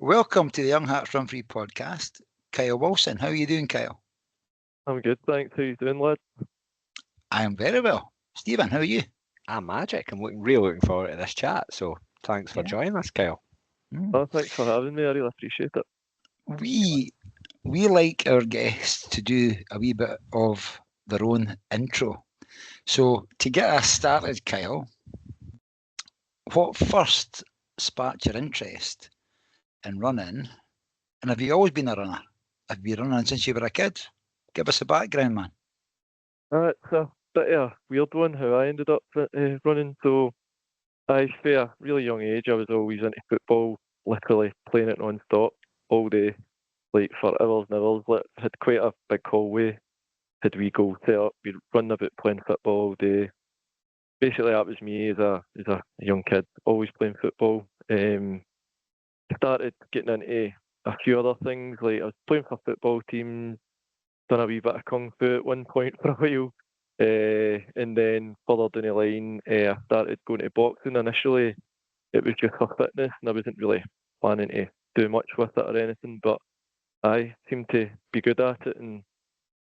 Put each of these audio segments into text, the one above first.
Welcome to the Young Hearts Run Free podcast. Kyle Wilson. How are you doing, Kyle? I'm good, thanks. How you doing, lad? I am very well. Stephen, how are you? I'm magic. I'm really looking forward to this chat. So thanks for Yeah. joining us, Kyle. Oh, thanks for having me. I really appreciate it. We like our guests to do a wee bit of their own intro. So to get us started, Kyle, what first sparked your interest in running? And have you always been a runner? Have you been running since you were a kid? Give us a background, man. It's a bit of a weird one how I ended up running. So, from a really young age, I was always into football, literally playing it non-stop all day, like for hours and hours. Had quite a big hallway. Had we go set up, we'd run about playing football all day. Basically, that was me as a young kid, always playing football. Started getting into a few other things, like I was playing for football teams, done a wee bit of kung fu at one point for a while, and then further down the line, I started going to boxing. Initially, it was just for fitness, and I wasn't really planning to do much with it or anything, but I seemed to be good at it, and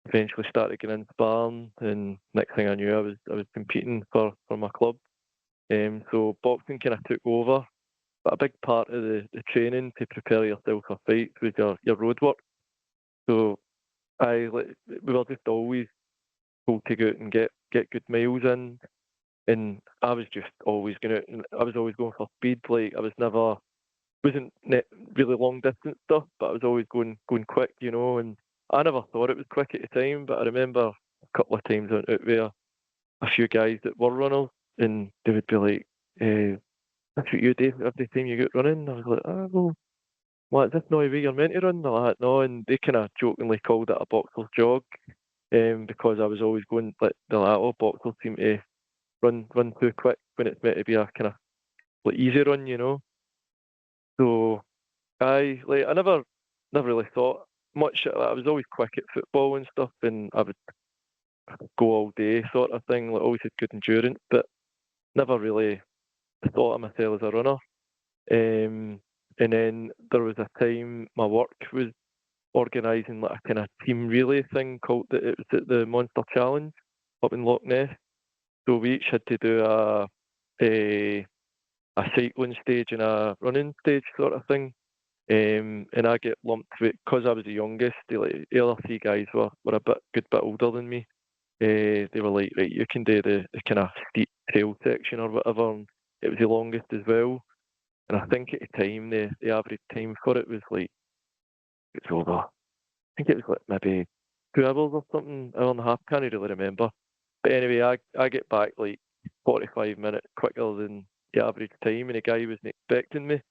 eventually started getting into sparring. And next thing I knew, I was competing for my club. So boxing kind of took over, but a big part of the training to prepare yourself for fights was your road work. So we were just always told to go out and get good miles in, and I was just always going out, and I was always going for speed. Like I wasn't really long distance stuff, but I was always going quick, and I never thought it was quick at the time, but I remember a couple of times I went out with a few guys that were runners, and they would be like, "That's what you do every time you get running." I was like, "Oh well, what, is this not the way you're meant to run?" They're like, "No," and they kind of jokingly called it a boxer's jog, because I was always going like they're like, "Oh, boxers seem to run too quick when it's meant to be a kind of like easy run." So I never really thought much. I was always quick at football and stuff, and I would go all day sort of thing. Like always had good endurance, but never really thought of myself as a runner. And then there was a time my work was organising like a kind of team relay thing called it was at the Monster Challenge up in Loch Ness. So we each had to do a a cycling stage and a running stage sort of thing. And I get lumped with because I was the youngest. The other three guys were a good bit older than me. They were like, right, you can do the kind of steep trail section or whatever. And it was the longest as well. And I think at the time the average time for it was like it's over. I think it was like maybe 2 hours or something, hour and a half. Can't really remember. But anyway, I get back like 45 minutes quicker than the average time, and the guy wasn't expecting me.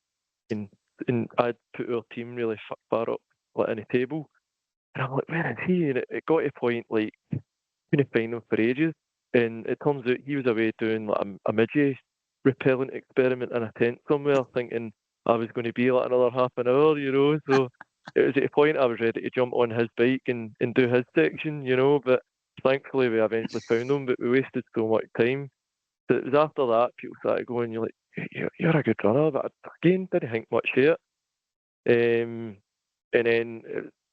And and I'd put our team really far up like in the table, and I'm like, where is he? And it got to a point like couldn't find him for ages, and it turns out he was away doing like a midget repellent experiment in a tent somewhere, thinking I was going to be like another half an hour. So it was at a point I was ready to jump on his bike and do his section. But thankfully we eventually found him, but we wasted so much time. So it was after that people started going, you're like, you're a good runner, but again, didn't think much of it. And then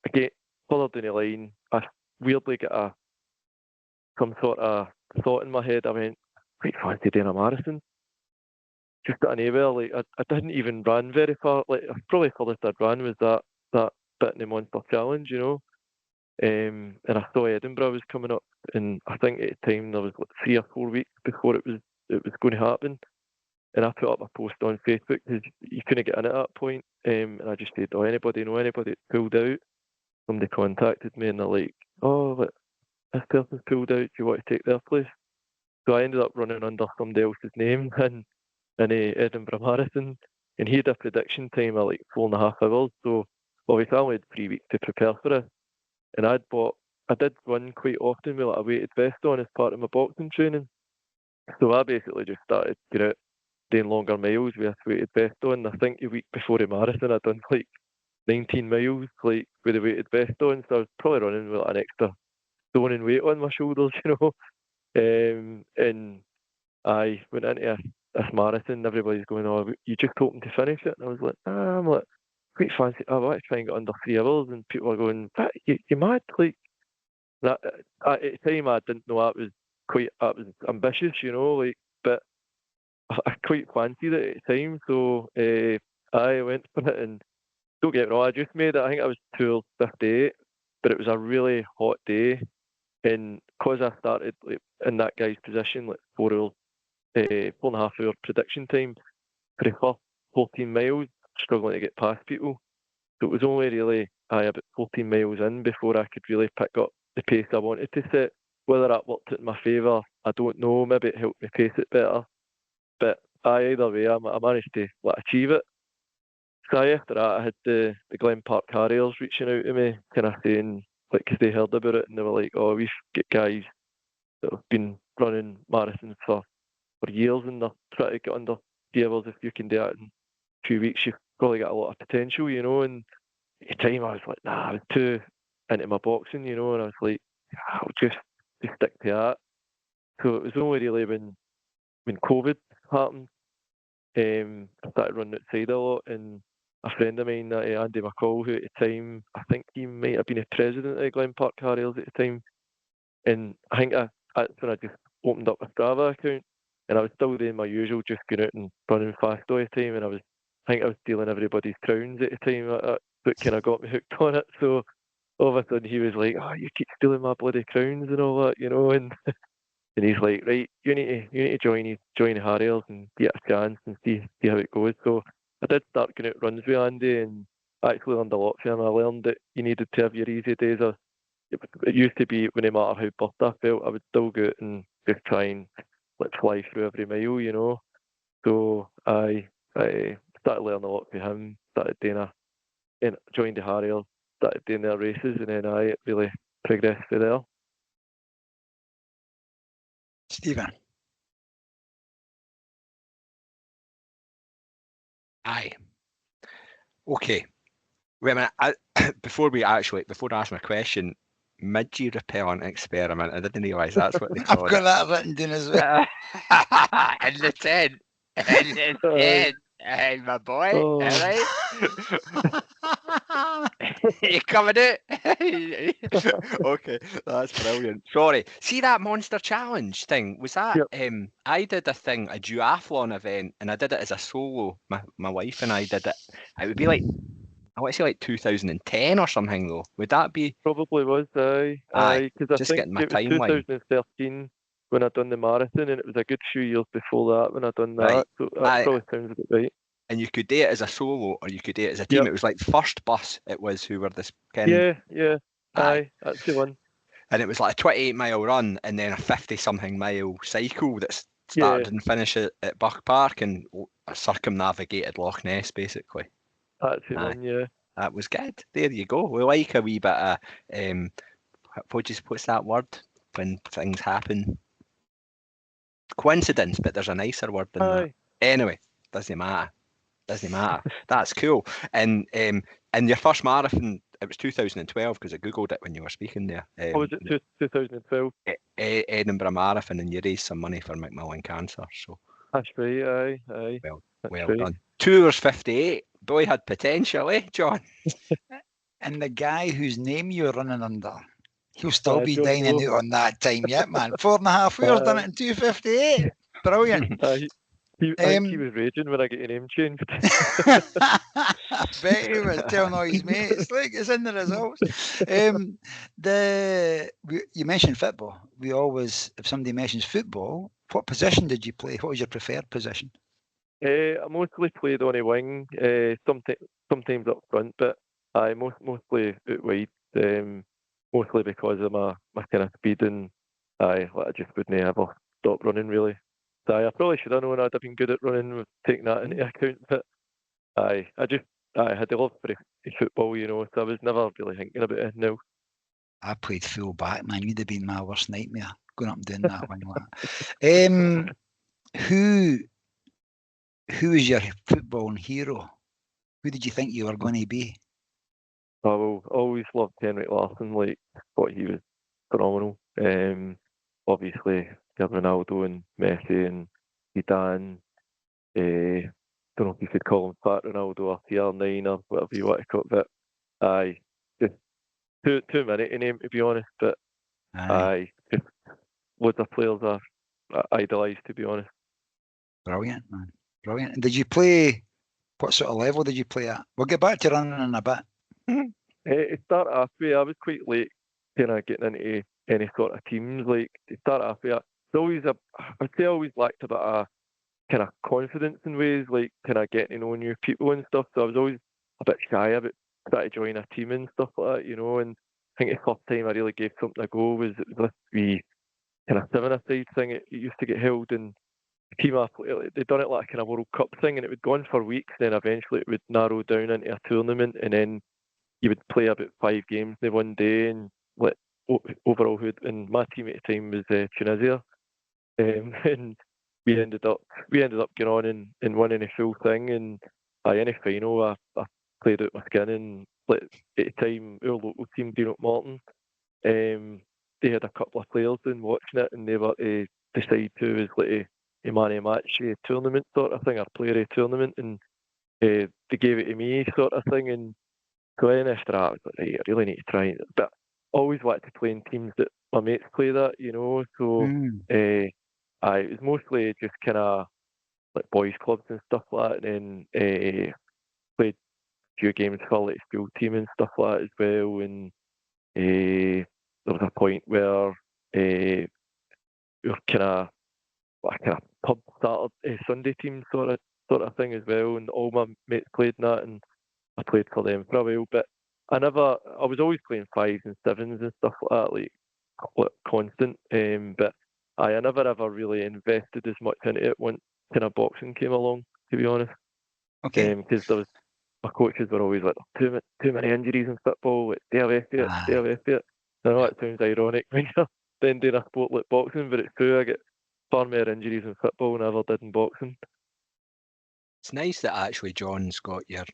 again, further down the line, I weirdly got some sort of thought in my head. I went, quite fancy doing a marathon. Just got anywhere. Like I didn't even run very far. Like probably furthest I'd ran was that bit in the Monster Challenge. And I saw Edinburgh was coming up, and I think at the time there was like 3 or 4 weeks before it was going to happen. And I put up a post on Facebook because you couldn't get in at that point. And I just said, "Oh, anybody know anybody that's pulled out?" Somebody contacted me and they're like, "Oh, but this person's pulled out. Do you want to take their place?" So I ended up running under somebody else's name in a Edinburgh Marathon. And he had a prediction time of like 4.5 hours. So obviously I only had 3 weeks to prepare for it. And I did run quite often with like a weighted vest on as part of my boxing training. So I basically just started, doing longer miles with a weighted vest on. I think the week before the marathon, I'd done like 19 miles, like with a weighted vest on. So I was probably running with like, an extra stone and weight on my shoulders. And I went into this marathon. Everybody's going, "Oh, you just hoping to finish it?" And I was like, "I'm like quite fancy. I want to try and get under 3 hours, and people are going, "What, you mad?" Like that. At the time, I didn't know that was ambitious, like, but I quite fancied it at the time, so I went for it. And don't get me wrong, I just made it. I think I was 2:58, but it was a really hot day, and because I started like, in that guy's position, like 4.5 hour prediction time for the first 14 miles, struggling to get past people. So it was only really about 14 miles in before I could really pick up the pace I wanted to set. Whether that worked in my favour, I don't know. Maybe it helped me pace it better. But either way, I managed to achieve it. So after that, I had the Glenpark Harriers reaching out to me, kind of saying, like, 'cause they heard about it and they were like, "Oh, we've got guys that have been running marathons for years and they're trying to get under 3 hours. If you can do it in 2 weeks, you've probably got a lot of potential, And at the time, I was like, nah, I was too into my boxing, and I was like, I'll just stick to that. So it was only really when COVID happened, I started running outside a lot, and a friend of mine, Andy McCall, who at the time, I think he might have been a president of Glenpark Harriers at the time, and I think that's when I just opened up a Strava account, and I was still doing my usual, just going out and running fast all the time, and I think I was stealing everybody's crowns at the time. That kind of got me hooked on it. So all of a sudden he was like, "Oh, you keep stealing my bloody crowns and all that, and and he's like, right, you need to join the Harriers and get a chance and see how it goes." So I did start going out runs with Andy, and I actually learned a lot from him. I learned that you needed to have your easy days. It used to be, when no matter how buffed I felt, I would still go out and just try and fly through every mile, So I started learning a lot from him. Started and joined the Harriers, started doing their races, and then I really progressed through there. Stephen. Aye. Okay. Wait a minute. Before I ask my question, midge repellent experiment. I didn't realise that's what they call I've got that written down as well. In the tent. In the tent. Hey, my boy. Oh. All right. You coming out? Okay, that's brilliant. Sorry. See that monster challenge thing? Was that? Yep. I did a duathlon event, and I did it as a solo. My wife and I did it. It would be like, I want to say like 2010 or something though. Would that be? Probably was, Aye, because I just think getting my it was timeline. 2013 when I done the marathon, and it was a good few years before that when I done that. Right. So that probably sounds about right. And you could do it as a solo or you could do it as a team. Yep. It was like first bus. It was who were this kind. Yeah. Aye, that's the one. And it was like a 28-mile run and then a 50-something mile cycle that started and finished at Buck Park and circumnavigated Loch Ness, basically. That's the one, yeah. That was good. There you go. We like a wee bit of, what's that word? When things happen. Coincidence, but there's a nicer word than that. Anyway, doesn't matter. That's cool. And your first marathon, it was 2012 because I googled it when you were speaking there. Was it 2012? Edinburgh Marathon, and you raised some money for Macmillan Cancer. So that's right. Aye. Well done. 2 hours 58. Boy had potential, John? And the guy whose name you're running under, he'll still be don't dining know. out on that time yet, man. 4.5 hours, done it in 2:58. Brilliant. I think he was raging when I get your name changed. I bet he was telling all his mates, look, it's in the results. You mentioned football. We always, if somebody mentions football, what position did you play? What was your preferred position? I mostly played on a wing, sometimes up front, but I mostly out wide, mostly because of my kind of speed, and I just wouldn't ever stop running really. So I probably should have known I'd have been good at running with taking that into account, but I had a love for football, so I was never really thinking about it now. I played full back, man. You'd have been my worst nightmare going up and doing that wing like that. Who is your football hero? Who did you think you were going to be? I will always loved Henrik Larsson. Thought he was phenomenal. Obviously, Ronaldo and Messi and Zidane. don't know if you could call him Fat Ronaldo or CR9 or whatever you want to call it, but aye, just too many to name, to be honest, but aye, just loads of players I idolise, to be honest. Brilliant, man. Brilliant. And did you play, what sort of level did you play at? We'll get back to running in a bit. It started off with, I was quite late kind of getting into any sort of teams. Like, to start off with, it's always I'd say I always lacked a bit of kind of confidence in ways, like kind of getting to know new people and stuff. So I was always a bit shy about trying to join a team and stuff like that, you know. And I think the first time I really gave something a go was this wee kind of 7-a-side thing. It used to get held, and the team they'd done it like a kind of World Cup thing, and it would go on for weeks. Then eventually it would narrow down into a tournament, and then you would play about 5 games in one day, and like overall, and my team at the time was Tunisia, and we ended up getting on and winning the full thing. And in the final, I played out my skin, and like, at the time, our local team, Greenock Morton, they had a couple of players in watching it, and they were to decide who was like a man of match tournament sort of thing, or player of tournament, and they gave it to me sort of thing. And so in extra, I was like, right, I really need to try it. But I always wanted to play in teams that my mates play that, you know. So it was mostly just kind of like boys' clubs and stuff like that, and then played a few games for like school team and stuff like that as well. And there was a point where we were kind of pub started Sunday team sort of thing as well, and all my mates played in that, and I played for them for a while. But I was always playing 5s and 7s and stuff like that, like constant. But I never ever really invested as much into it once kind of boxing came along, to be honest. Okay. Because my coaches were always like, too many injuries in football, like, stay away from it, stay away from it. I know that sounds ironic when you're then doing a sport like boxing, but it's true. I get far more injuries in football than I ever did in boxing. It's nice that actually John's got your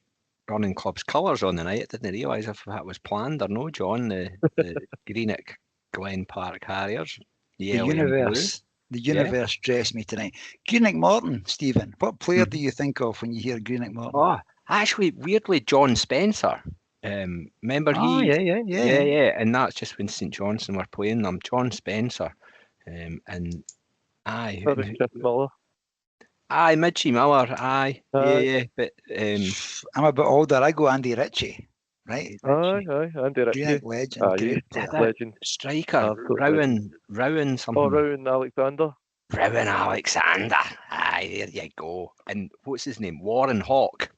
running club's colours on the night. I didn't realise if that was planned or no, John. The Greenock Glenpark Harriers. The universe dressed me tonight. Greenock Morton, Stephen. What player do you think of when you hear Greenock Morton? Oh, actually, weirdly, John Spencer. Remember Yeah. And that's just when St Johnstone were playing them. John Spencer. And aye. Chris Miller. Aye, Midgie Miller, aye. Yeah. But I'm a bit older. I go Andy Ritchie, right? Aye, Andy Ritchie. Great legend. Great legend. Striker, Rowan something. Oh, Rowan Alexander. Rowan Alexander. Aye, there you go. And what's his name? Warren Hawke.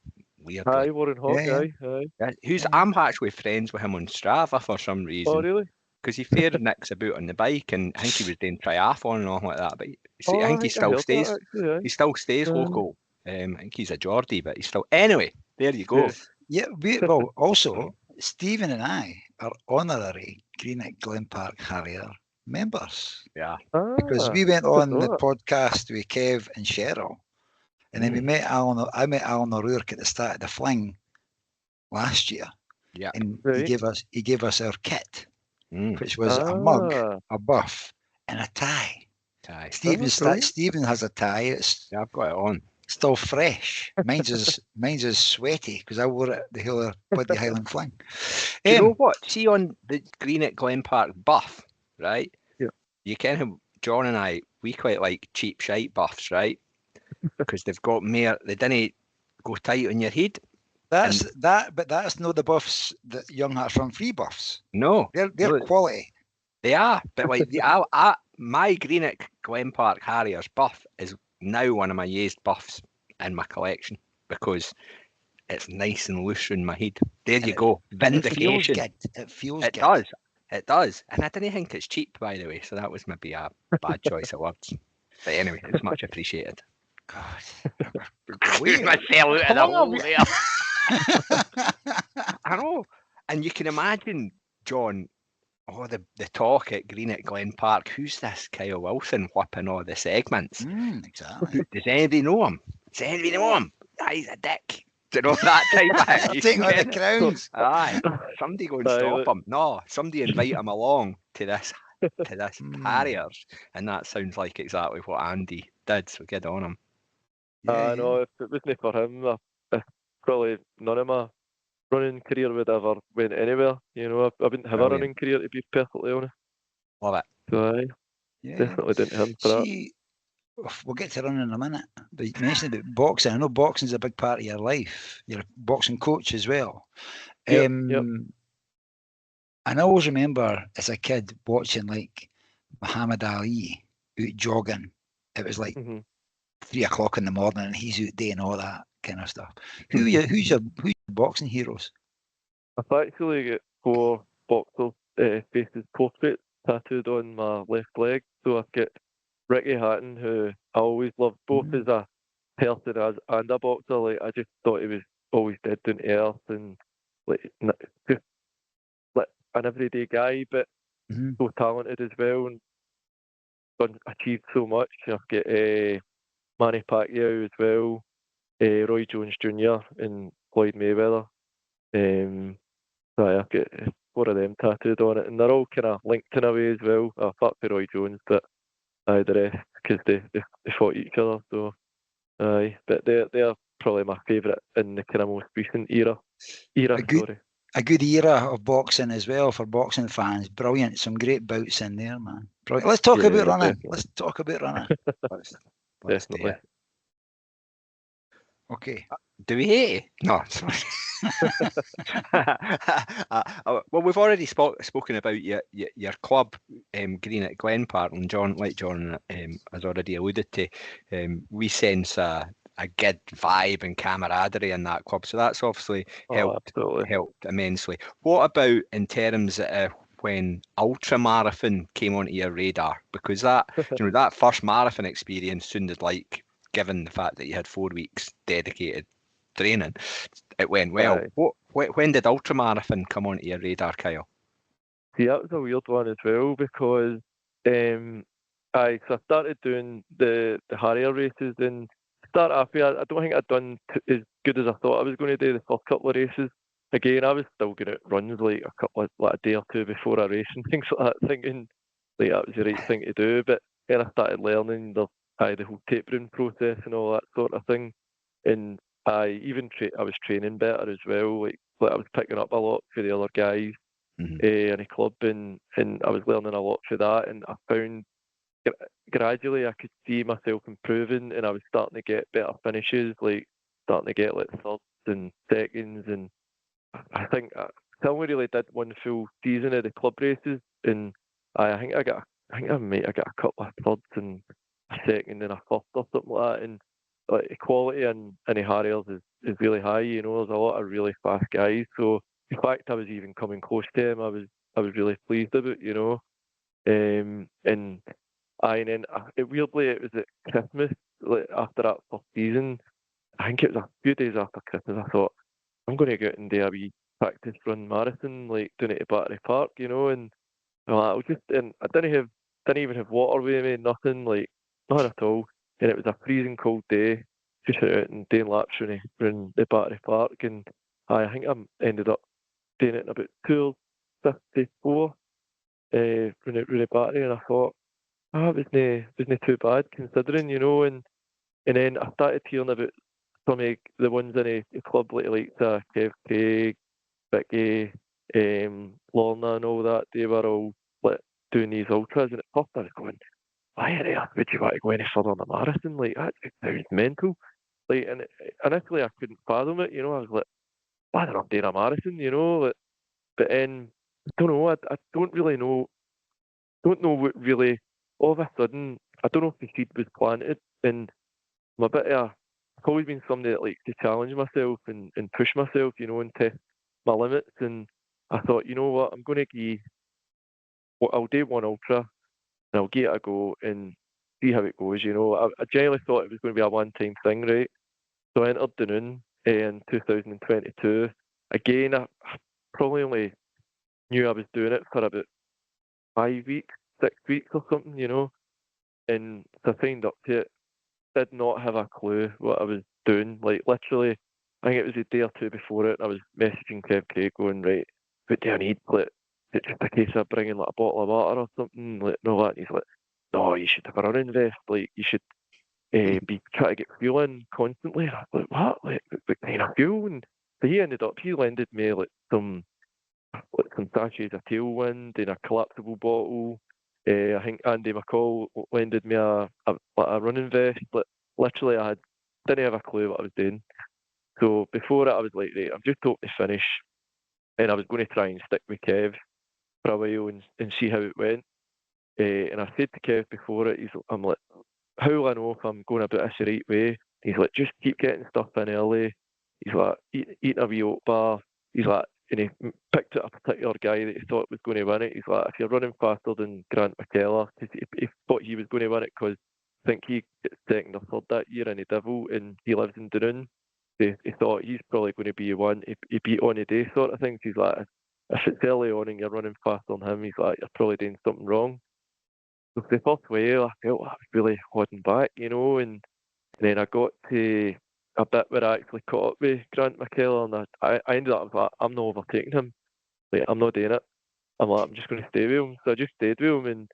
Weirdly. Aye, Warren Hawke, aye. I'm actually friends with him on Strava for some reason. Oh, really? Because he fair nicks about on the bike, and I think he was doing triathlon and all like that. But I think he still stays. That, actually, he still stays local. I think he's a Geordie, but he's still. Anyway, there you go. Yeah. Well, also Stephen and I are honorary Greenock Glenpark Harrier members. Yeah. Because we went on the podcast with Kev and Cheryl, and then we met Alan. I met Alan O'Rourke at the start of the fling last year. Yeah. And he gave us our kit. Which was a mug, a buff, and a tie. Stephen has a tie. I've got it on. Still fresh. Mine's is sweaty because I wore it the whole West Highland Fling. You know what? See on the Greenock Glenpark buff, right? Yeah. You kind of, John and I, we quite like cheap shite buffs, right? Because they've got more. They didn't go tight on your head. But that's not the buffs that Young Hearts Run Free buffs. No, they're quality. They are, but like my Greenock Glenpark Harriers buff is now one of my used buffs in my collection because it's nice and loose in my head. There you go, vindication. It feels good. It does, and I didn't think it's cheap, by the way. So that was maybe a bad choice of words. But anyway, it's much appreciated. God, myself out of the hole there. I know, and you can imagine, John, the talk at Greenock Glenpark. Who's this Kyle Wilson whipping all the segments? Exactly. Does anybody know him? He's a dick. Do you know that type of thing? Taking all the crowns. Aye, somebody go and stop him. No, somebody invite him along to this Harriers, and that sounds like exactly what Andy did. So get on him. Yeah, I know if it wasn't for him, probably none of my running career would ever went anywhere. You know, I wouldn't have a Brilliant. running career, to be perfectly honest. Love it. So aye, yeah. definitely didn't him for that. See, we'll get to running in a minute. But you mentioned about boxing. I know boxing's a big part of your life. You're a boxing coach as well. Yep. And I always remember as a kid watching like Muhammad Ali out jogging. It was like hmm 3 o'clock in the morning and he's out doing all that kind of stuff. Who's your boxing heroes? I've actually got 4 boxers' faces portraits tattooed on my left leg. So I've got Ricky Hatton, who I always loved both as a person and a boxer. Like I just thought he was always dead down to earth and like just like an everyday guy, but Mm-hmm. so talented as well and achieved so much. I've got Manny Pacquiao as well, Roy Jones Jr. and Floyd Mayweather. So I've got 4 of them tattooed on it, and they're all kind of linked in a way as well. Apart from Roy Jones, but the rest because they fought each other. So but they're probably my favourite in the kind of most recent era. A good era of boxing as well for boxing fans. Brilliant. Some great bouts in there, man. Brilliant. Let's talk about running. Definitely. Let's talk about running. Let's Definitely. do it. Okay. Do we hate? No, sorry. Well, we've already spoken about your club, Greenock Glenpark, and John has already alluded to. We sense a good vibe and camaraderie in that club, so that's obviously helped immensely. What about in terms of when ultra marathon came onto your radar? Because that that first marathon experience sounded like, given the fact that you had 4 weeks dedicated training, it went well. When did ultramarathon come onto your radar, Kyle? See, that was a weird one as well because I started doing the Harrier races and start off with, I don't think I'd done as good as I thought I was going to do the first couple of races. Again, I was still going to runs like a day or two before a race and things like that, thinking like that was the right thing to do. But then I started learning the whole tapering process and all that sort of thing, and I was training better as well. Like I was picking up a lot for the other guys in a club, and I was learning a lot for that. And I found gradually I could see myself improving, and I was starting to get better finishes, like starting to get like thirds and seconds. And I think I only really did one full season of the club races, and I think I got a couple of thirds and a second and a first or something like that. And like the quality in the Harriers is really high. You know, there's a lot of really fast guys. So the fact I was even coming close to him, I was really pleased about. You know, and then weirdly it was at Christmas, like after that first season. I think it was a few days after Christmas. I thought I'm going to go out and do a wee practice run marathon, like doing it at Battery Park, you know. And I was just, and I didn't even have water with me, nothing, like nothing at all. And it was a freezing cold day, just out and doing laps around the Battery Park. And I think I ended up doing it in about 2:54 round the Battery, and I thought, it wasn't too bad considering, you know. And then I started hearing about some of the ones in a club like Kev Craig, Vicky, Lorna and all that. They were all like doing these ultras, and at first I was going, why on earth would you want to go any further on a marathon? Like that sounds mental. Like, and initially I couldn't fathom it, you know. I was like, why am I doing a marathon, you know? Like, but then I don't know. I don't really know. Don't know what really. All of a sudden, I don't know if the seed was planted, and I'm a bit of I've always been somebody that likes to challenge myself and push myself, you know, and test my limits. And I thought, you know what, I'm going to give, I'll do one ultra and I'll give it a go and see how it goes. You know, I genuinely thought it was going to be a one-time thing, right? So I entered the Noon in 2022. Again, I probably only knew I was doing it for about 5 weeks, 6 weeks or something, you know. And so I signed up to it. Did not have a clue what I was doing. Like literally, I think it was a day or two before it. I was messaging Kev Craig going, right, what do I need? Like, is it just a case of bringing like a bottle of water or something? Like, no, that. And he's like, no, you should have a running vest. Like, you should be trying to get fuel in constantly. And I was like, what? Like kind of fuel? And so he lended me like some sachets of tailwind and a collapsible bottle. I think Andy McCall lended me a running vest. But literally, didn't have a clue what I was doing. So before it, I was like, right, I've just hoped to finish, and I was going to try and stick with Kev for a while and see how it went. And I said to Kev before it, I'm like, how will I know if I'm going about this the right way? He's like, just keep getting stuff in early. He's like, eating a wee oat bar. He's like, and he picked out a particular guy that he thought was going to win it. He's like, if you're running faster than Grant McKellar, because he thought he was going to win it because I think he got second or third that year in the Devil, and he lives in Dunoon. He thought he's probably going to be the one. He beat on the day sort of thing. He's like, if it's early on and you're running faster than him, he's like, you're probably doing something wrong. So for the first while, I felt like I was really holding back, and then I got to a bit where I actually caught up with Grant McKellar, and I ended up like, I'm not overtaking him. Like, I'm not doing it. I'm like, I'm just going to stay with him. So I just stayed with him, and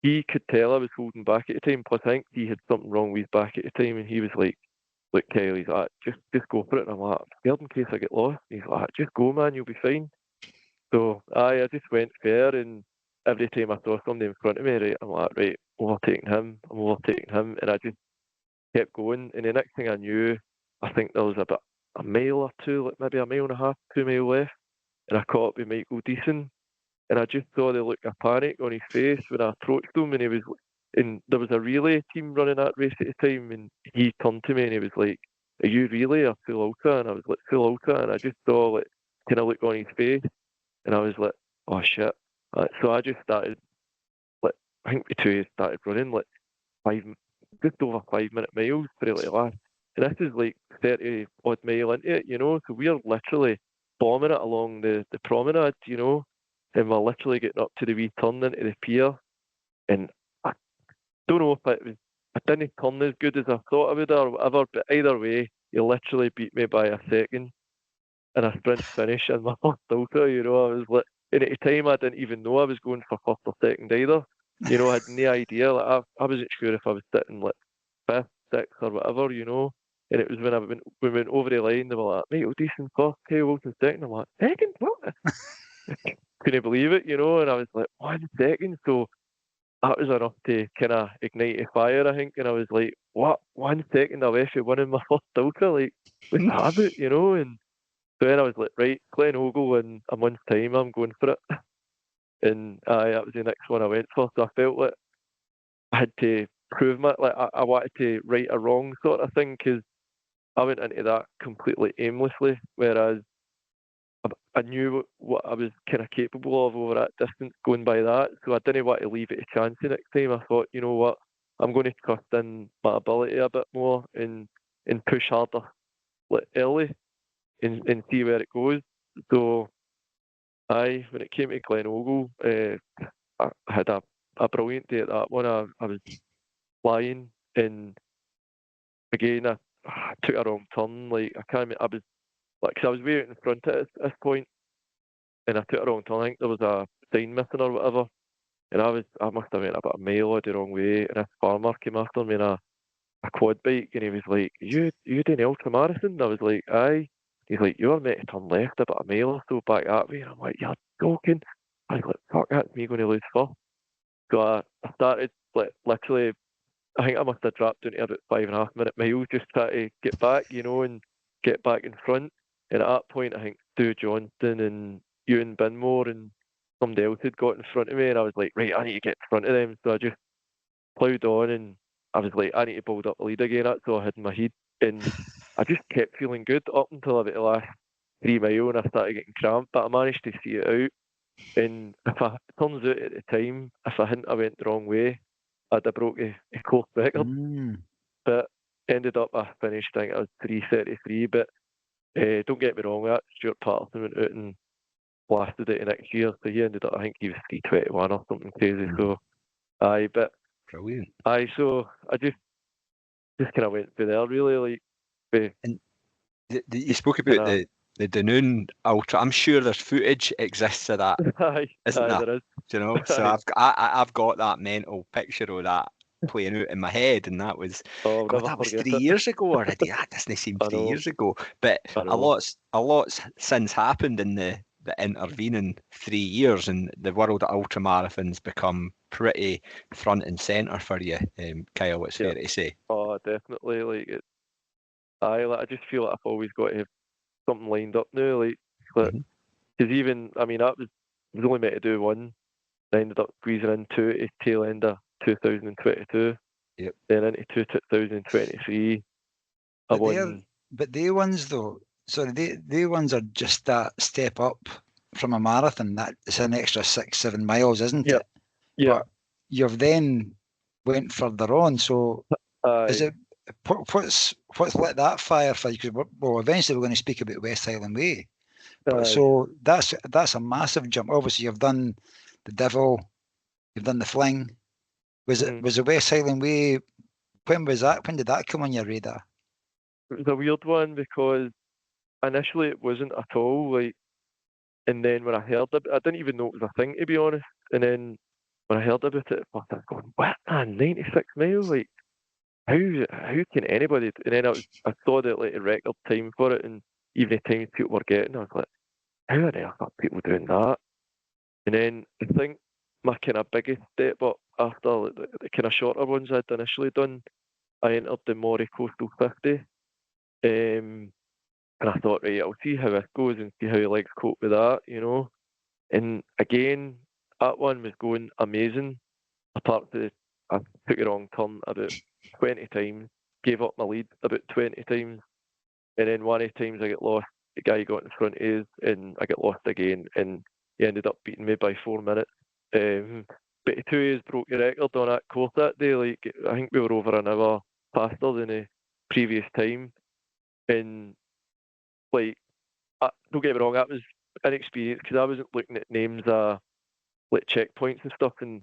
he could tell I was holding back at the time. Plus, I think he had something wrong with his back at the time, and he was like, look, Kyle, he's like, just go for it. And I'm like, I'm scared in case I get lost. And he's like, just go, man, you'll be fine. So I just went fair, and every time I saw somebody in front of me, right, I'm like, right, I'm overtaking him, and I just kept going. And the next thing I knew, I think there was about a mile or two, like maybe a mile and a half, 2 mile left, and I caught up with Michael Deason, and I just saw the look of panic on his face when I approached him, and there was a relay team running that race at the time, and he turned to me and he was like, are you relay or full ultra? And I was like, full ultra, and I just saw like kind of look on his face, and I was like, oh shit. So I just started, like, I think the two started running like just over 5 minute miles for it like last. And this is like 30 odd mile into it, so we're literally bombing it along the promenade, and we're literally getting up to the wee turn into the pier. And I don't know if I didn't turn as good as I thought I would or whatever, but either way, you literally beat me by a second in a sprint finish in my first ultra, I was like, and at the time I didn't even know I was going for first or second either. I had no idea. Like I wasn't sure if I was sitting like fifth, sixth or whatever, And it was when we went over the line, they were like, mate, decent first, Kyle Wilson second. I'm like, second? What? Couldn't believe it, and I was like, 1 second. So that was enough to kind of ignite a fire, I think. And I was like, what? 1 second away from winning my first ultra? Like, what's that about, And so then I was like, right, Glen Ogle in a month's time, I'm going for it. And that was the next one I went for. So I felt like I had to prove I wanted to right a wrong sort of thing, because I went into that completely aimlessly, whereas I knew what I was kind of capable of over that distance going by that. So I didn't want to leave it a chance the next time. I thought, you know what, I'm going to trust in my ability a bit more and push harder early and see where it goes. So when it came to Glen Ogle, I had a brilliant day at that one. I was flying, and again, I took a wrong turn. Like, I was like, 'cause I was way out in front at this point, and I took a wrong turn. I think there was a sign missing or whatever, and I must have went about a mile the wrong way. And this farmer came after me in a quad bike, and he was like, you doing the ultra marathon? And I was like, aye. He's like, you were meant to turn left about a mile or so back that way. And I'm like, you're joking. I was like, fuck, that's me going to lose first. So I started, like, literally, I think I must have dropped into about 5.5 minute miles, just trying to get back, and get back in front. And at that point, I think Stu Johnston and Ewan Binmore and somebody else had got in front of me, and I was like, right, I need to get in front of them. So I just ploughed on, and I was like, I need to build up the lead again. That's all I had in my head. And I just kept feeling good up until about the last 3 mile, and I started getting cramped, but I managed to see it out. And it turns out at the time, if I hadn't went the wrong way, I'd have broke a course record. But ended up, I finished, I think I was 3:33. But don't get me wrong, that Stuart Patterson went out and blasted it the next year. So he ended up, I think he was 3:21 or something crazy. So, but brilliant. So I just kind of went for there, really. And you spoke about the Dunoon Ultra. I'm sure there's footage exists of that, isn't there? There is. So I've got that mental picture of that playing out in my head, and that was Oh, I'll God, never that was forget 3 it. years ago already. That doesn't seem I 3 know. years ago, but I a know. lot's since happened in the intervening 3 years, and the world of ultramarathons become pretty front and centre for you, Kyle. It's fair to say. Oh, definitely. Like I just feel like I've always got to have something lined up now. Like, Mhm. because even I mean, I was only meant to do one. I ended up squeezing in two at tail end of 2022. Yep. Then into 2023, I won. But they ones though, sorry, they ones are just that step up from a marathon. That it's an extra 6-7 miles, isn't Yeah. it? Yeah. But you've then went further on. So is it what's lit that fire for you? Because eventually we're going to speak about West Highland Way. But so that's a massive jump. Obviously, you've done the Devil, you've done the Fling. Was the West Highland Way? When was that? When did that come on your radar? It was a weird one because initially it wasn't at all. Like, and then when I heard it, I didn't even know it was a thing, to be honest. And then when I heard about it, I was going, "What? 96 miles? Like, how can anybody?" And then I saw the like a record time for it, and even the times people were getting, I was like, "How on earth are people doing that?" And then I think my kind of biggest step up after the kind of shorter ones I'd initially done, I entered the Moray Coastal 50. And I thought, right, I'll see how this goes and see how your legs cope with that, you know. And again, that one was going amazing. Apart from I took a wrong turn about 20 times, gave up my lead about 20 times, and then one of the times I get lost, the guy got in front of us, and I get lost again, and he ended up beating me by 4 minutes. But the two years broke the record on that course that day. Like I think we were over an hour faster than the previous time, and like don't get me wrong, that was an experience because I wasn't looking at names like checkpoints and stuff, and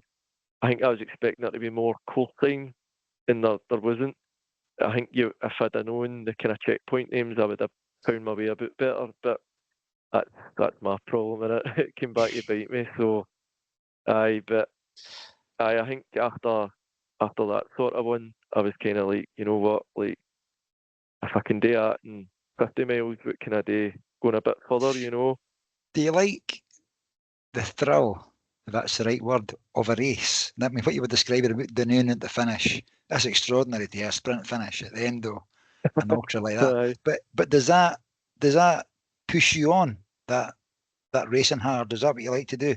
I think I was expecting there to be more course time, and there wasn't. I think if I'd have known the kind of checkpoint names, I would have found my way a bit better. But that's my problem, and it came back to bite me. So I think after that sort of one, I was kind of like, you know what, like if I can do that in 50 miles, what can I do going a bit further, you know? Do you like the thrill, if that's the right word, of a race? I mean, what you would describe it about the noon at the finish. That's extraordinary to hear a sprint finish at the end, though, an ultra like that. But does that push you on that racing hard? Is that what you like to do?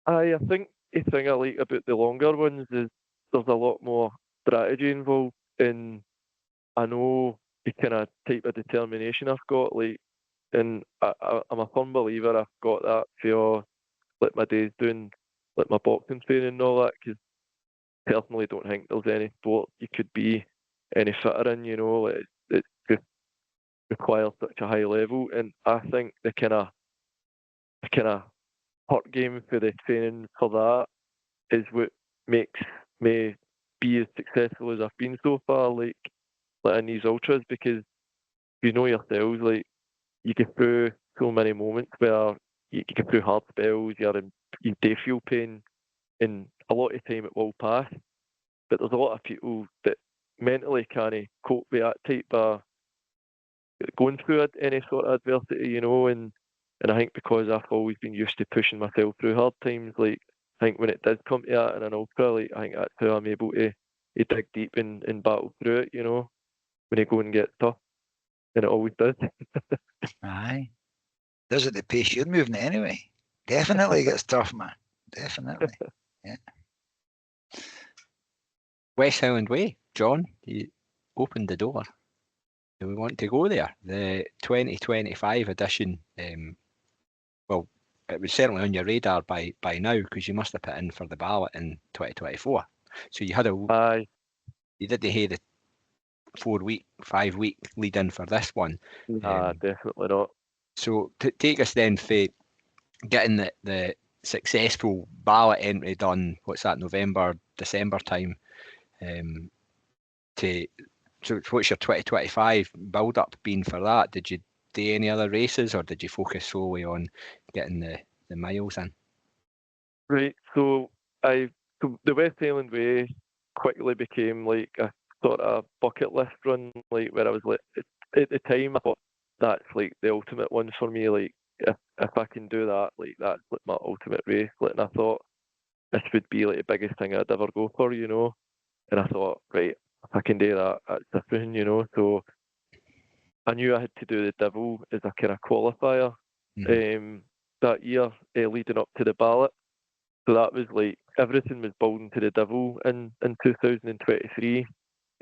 I think the thing I like about the longer ones is there's a lot more strategy involved, and I know the kind of type of determination I've got, like, and I'm a firm believer I've got that for like my days doing like my boxing training and all that. Because personally, don't think there's any sport you could be any fitter in. You know, like, it just requires such a high level, and I think the kind of hurt game for the training for that is what makes me be as successful as I've been so far. Like in these ultras, because you know yourselves, like you get through so many moments where you get through hard spells, you do feel pain, and a lot of time it will pass. But there's a lot of people that mentally can't cope with that type of going through any sort of adversity, you know. And I think because I've always been used to pushing myself through hard times, like I think when it does come to that in an ultra, like I think that's how I'm able to dig deep and battle through it, you know, when it go and get tough. And it always does. Aye. Does it the pace you're moving it anyway? Definitely gets tough, man. Definitely. Yeah. West Highland Way, John, you opened the door. Do we want to go there? The 2025 edition. Well, it was certainly on your radar by now because you must have put in for the ballot in 2024. So you had Aye. You didn't hear the 5 week lead in for this one. Nah, definitely not. So take us then for getting the successful ballot entry done. What's that? November, December time. So what's your 2025 build up been for that? Did you do any other races, or did you focus solely on getting the miles in? Right. So I So the West Highland Way quickly became like a sort of bucket list run, like where I was like, at the time I thought that's like the ultimate one for me. Like if I can do that, like that's like my ultimate race. Like, and I thought this would be like the biggest thing I'd ever go for, you know. And I thought, right, if I can do that, that's different, you know. So I knew I had to do the Devil as a kind of qualifier that year, leading up to the ballot. So that was like everything was building to the Devil in 2023.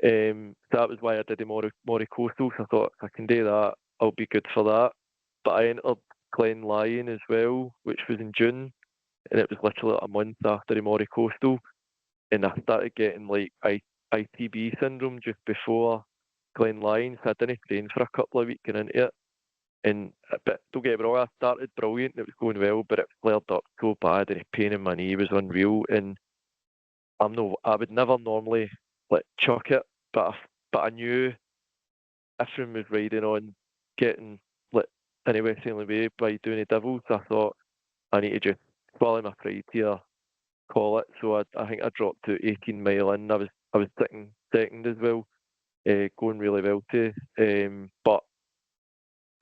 So that was why I did the Mori Coastal. So I thought if I can do that, I'll be good for that. But I entered Glen Lyon as well, which was in June, and it was literally a month after the Mori Coastal, and I started getting like ITB syndrome just before Glen Lyon, so I didn't train for a couple of weeks getting into it. And but don't get me wrong, I started brilliant, it was going well, but it flared up so bad, and the pain in my knee was unreal. And I would never normally like chuck it, but I knew everyone was riding on getting like in the West Highland Way by doing the Devil, so I thought I need to just swallow my pride here, call it. So I think I dropped to 18 mile in. I was sitting second as well, going really well too. But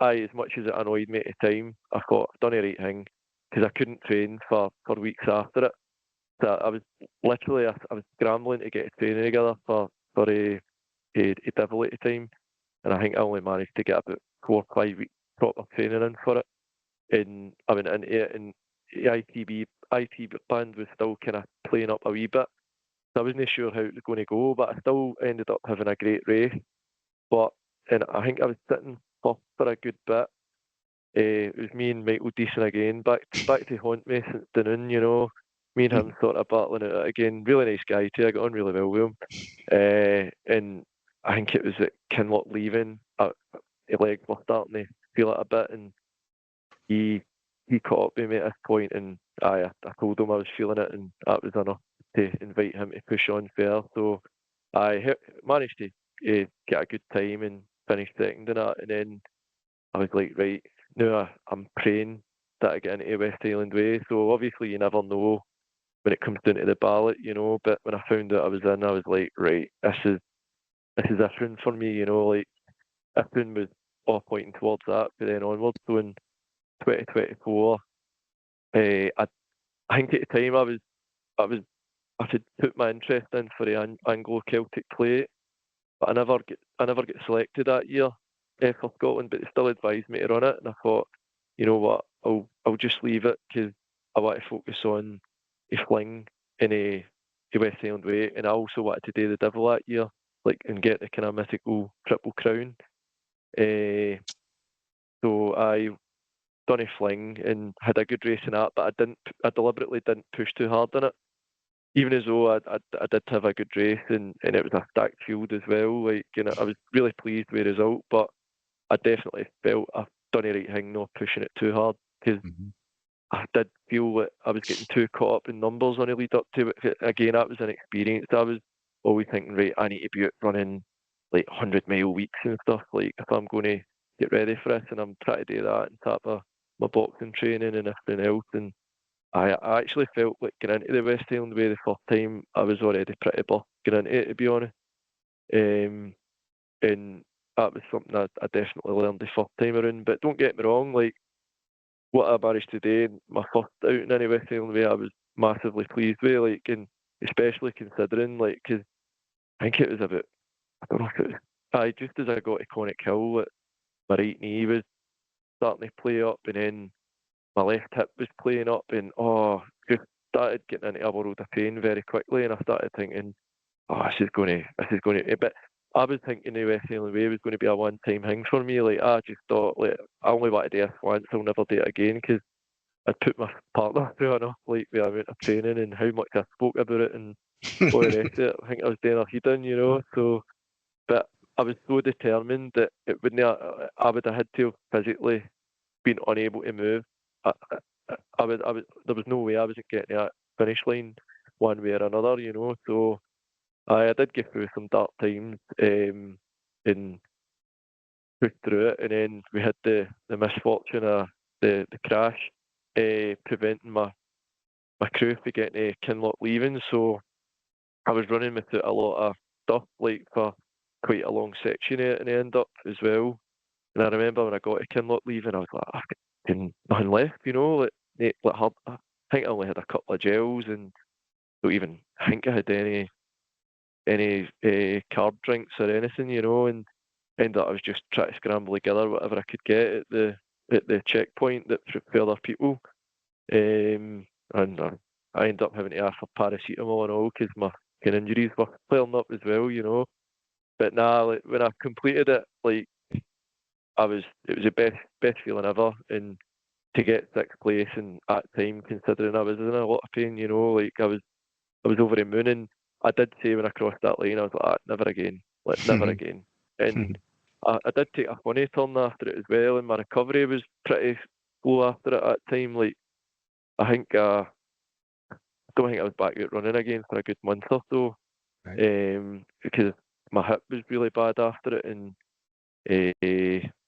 as much as it annoyed me at the time, I thought I've done the right thing because I couldn't train for weeks after it. So I was literally I was scrambling to get a training together for a Devil at the time, and I think I only managed to get about 4 or 5 weeks proper training in for it. And I went into it, and the ITB band was still kind of playing up a wee bit. So I wasn't sure how it was going to go, but I still ended up having a great race. And I think I was sitting first for a good bit. It was me and Michael Deason again, back to haunt me since the noon, you know. Me and him sort of battling it out again. Really nice guy too. I got on really well with him. And I think it was at Kinloch leaving. His legs were starting to feel it a bit, and he caught up with me at this point, and I told him I was feeling it, and that was enough to invite him to push on fair. So I managed to get a good time and finish second in that, and then I was like, right, now I'm praying that I get into West Highland Way. So obviously you never know when it comes down to the ballot, you know. But when I found out I was in, I was like, right, this is different for me, you know. Like everything was all pointing towards that, but then onwards. So in 2024, I think at the time I had put my interest in for the Anglo-Celtic plate, but I never get selected that year for Scotland. But they still advised me to run it, and I thought, you know what, I'll just leave it because I want to focus on a fling in a West Highland Way, and I also wanted to do the Devil that year, like and get the kind of mythical Triple Crown. So I done a fling and had a good race in that, but I deliberately didn't push too hard in it, even as though I did have a good race, and it was a stacked field as well. Like, you know, I was really pleased with the result, but I definitely felt I've done the right thing, not pushing it too hard, because I did feel that I was getting too caught up in numbers on the lead up to it. Again, that was an experience. I was always thinking, right, I need to be out running like 100-mile weeks and stuff, like if I'm going to get ready for this, and I'm trying to do that and tap my boxing training and everything else. And I actually felt like getting into the West Highland Way the first time, I was already pretty buff getting into it, to be honest. And that was something I definitely learned the first time around. But don't get me wrong, like what I managed to do in my first outing in the West Highland Way, I was massively pleased with, like, and especially considering, like, because I think it was about, I don't know if it was, just as I got to Conic Hill, like, my right knee was starting to play up, and then my left hip was playing up, and just started getting into a world of pain very quickly, and I started thinking, this is going to. But I was thinking the West Highland Way was going to be a one-time thing for me. Like, I just thought, like, I only want to do this once, I'll never do it again, because I'd put my partner through enough, like, the amount of training and how much I spoke about it and all the rest of it. I think I was doing a head-in, you know. So, but I was so determined that it wouldn't. I would have had to have physically been unable to move. There was no way I was getting to that finish line one way or another, you know. So I did get through some dark times and pushed through it, and then we had the misfortune of the crash, preventing my my crew for getting to Kinloch leaving, so I was running without a lot of stuff, like for quite a long section in the end up as well. And I remember when I got to Kinloch leaving, I was like, I've got nothing left, you know. I think I only had a couple of gels, and don't even think I had any carb drinks or anything, you know. And ended up I was just trying to scramble together whatever I could get at the checkpoint that for other people. And I ended up having to ask for paracetamol and all because my kind of injuries were flaring up as well, you know. But nah, like, when I completed it, like it was the best feeling ever, and to get sixth place and at time considering I was in a lot of pain, you know, like I was over the moon, and I did say when I crossed that line, I was like, never again, like never again. And I did take a funny turn after it as well, and my recovery was pretty slow after it at time. Like I think don't think I was back out running again for a good month or so, Right. because my hip was really bad after it, and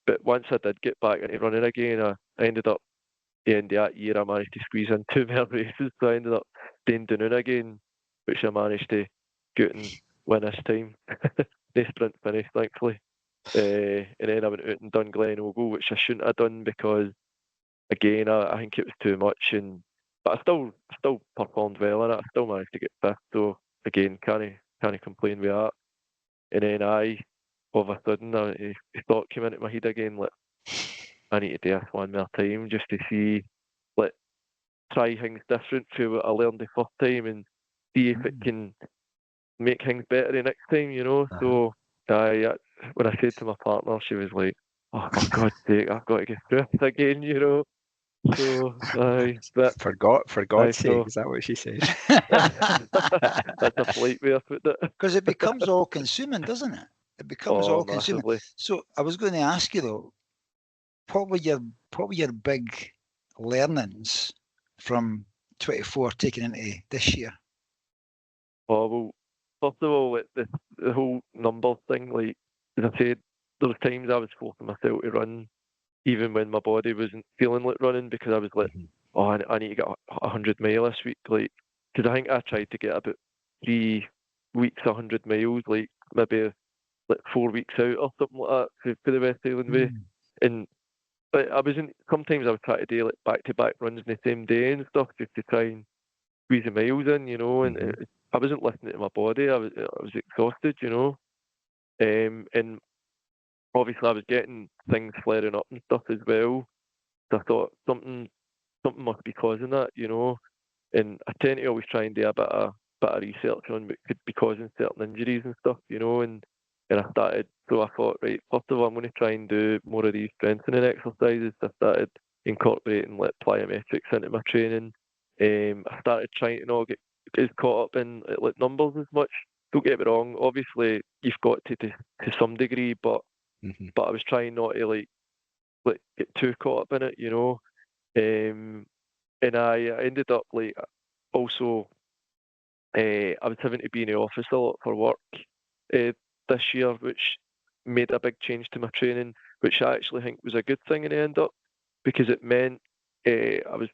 but once I did get back into running again, I ended up the end of that year I managed to squeeze in 2 more races, so I ended up doing Dunoon again, which I managed to go out and win this time. The sprint finish, thankfully. And then I went out and done Glen Ogle, which I shouldn't have done because, again, I think it was too much. But I still performed well in it. I still managed to get fifth. So again, can't complain with that. And then all of a sudden, a thought came into my head again, like I need to do this one more time just to see, like try things different to what I learned the first time and see if it can make things better the next time, you know. So when I said to my partner, she was like, "Oh, for God's sake, I've got to get through this again," you know. So but For God's sake, so is that what she said? that's a polite way of putting it. Because it becomes all consuming, doesn't it? It becomes Oh, all consuming. massively. So I was going to ask you though, what were your big learnings from 24 taken into this year? Oh well, first of all, like, the whole numbers thing, like as I said, there was times I was forcing myself to run even when my body wasn't feeling like running because I was like, oh, I need to get 100 mile this week, like, because I think I tried to get about 3 weeks, 100 miles, like maybe like 4 weeks out or something like that for the West Highland Way, and but I wasn't. Sometimes I would try to do like back-to-back runs in the same day and stuff just to try and squeeze the miles in, you know, and I wasn't listening to my body. I was exhausted, you know, and obviously I was getting things flaring up and stuff as well. So I thought something must be causing that, you know. And I tend to always try and do a bit of research on what could be causing certain injuries and stuff, you know. And I started. So I thought, right, first of all, I'm going to try and do more of these strengthening exercises. I started incorporating like plyometrics into my training. I started trying to not get as caught up in like numbers as much. Don't get me wrong. Obviously, you've got to some degree, but I was trying not to like get too caught up in it, you know. And I ended up like also I was having to be in the office a lot for work this year, which made a big change to my training, which I actually think was a good thing in the end up because it meant I was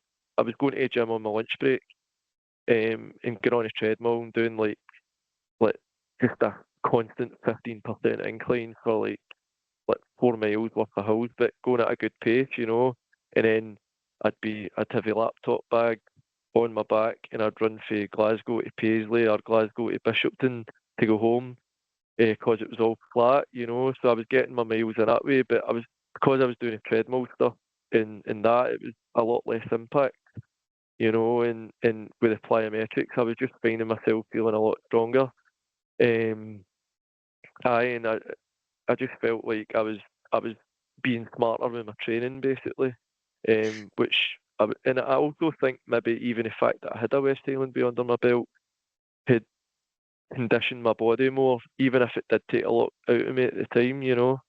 going to the gym on my lunch break and getting on a treadmill and doing like just a constant 15% incline for like 4 miles worth of hills, but going at a good pace, you know. And then I'd have a laptop bag on my back and I'd run from Glasgow to Paisley or Glasgow to Bishopton to go home because it was all flat, you know. So I was getting my miles in that way, but because I was doing a treadmill stuff in that it was a lot less impact, you know. And with the plyometrics, I was just finding myself feeling a lot stronger. Um, and I just felt like I was being smarter with my training basically, which and I also think maybe even the fact that I had a West Highland Way under my belt had conditioned my body more, even if it did take a lot out of me at the time, you know.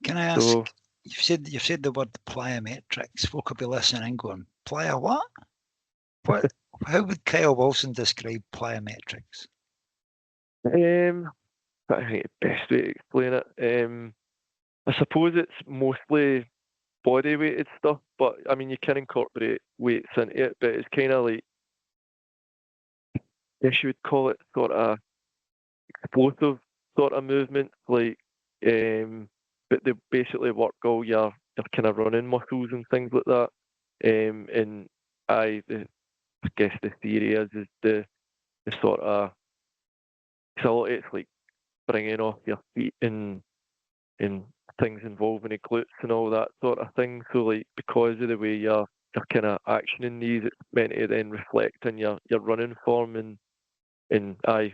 Can I ask? So You've said the word plyometrics. Folk will be listening and going, "Plyo what? What? How would Kyle Wilson describe plyometrics?" I think the best way to explain it, I suppose it's mostly body weighted stuff, but I mean you can incorporate weights into it, but it's kind of like guess you would call it sort of explosive sort of movements, like, but they basically work all your kind of running muscles and things like that. And I guess the theory is the sort of, so it's like bringing off your feet and things involving the glutes and all that sort of thing. So like because of the way you're kind of actioning these, it's meant to then reflect in your running form and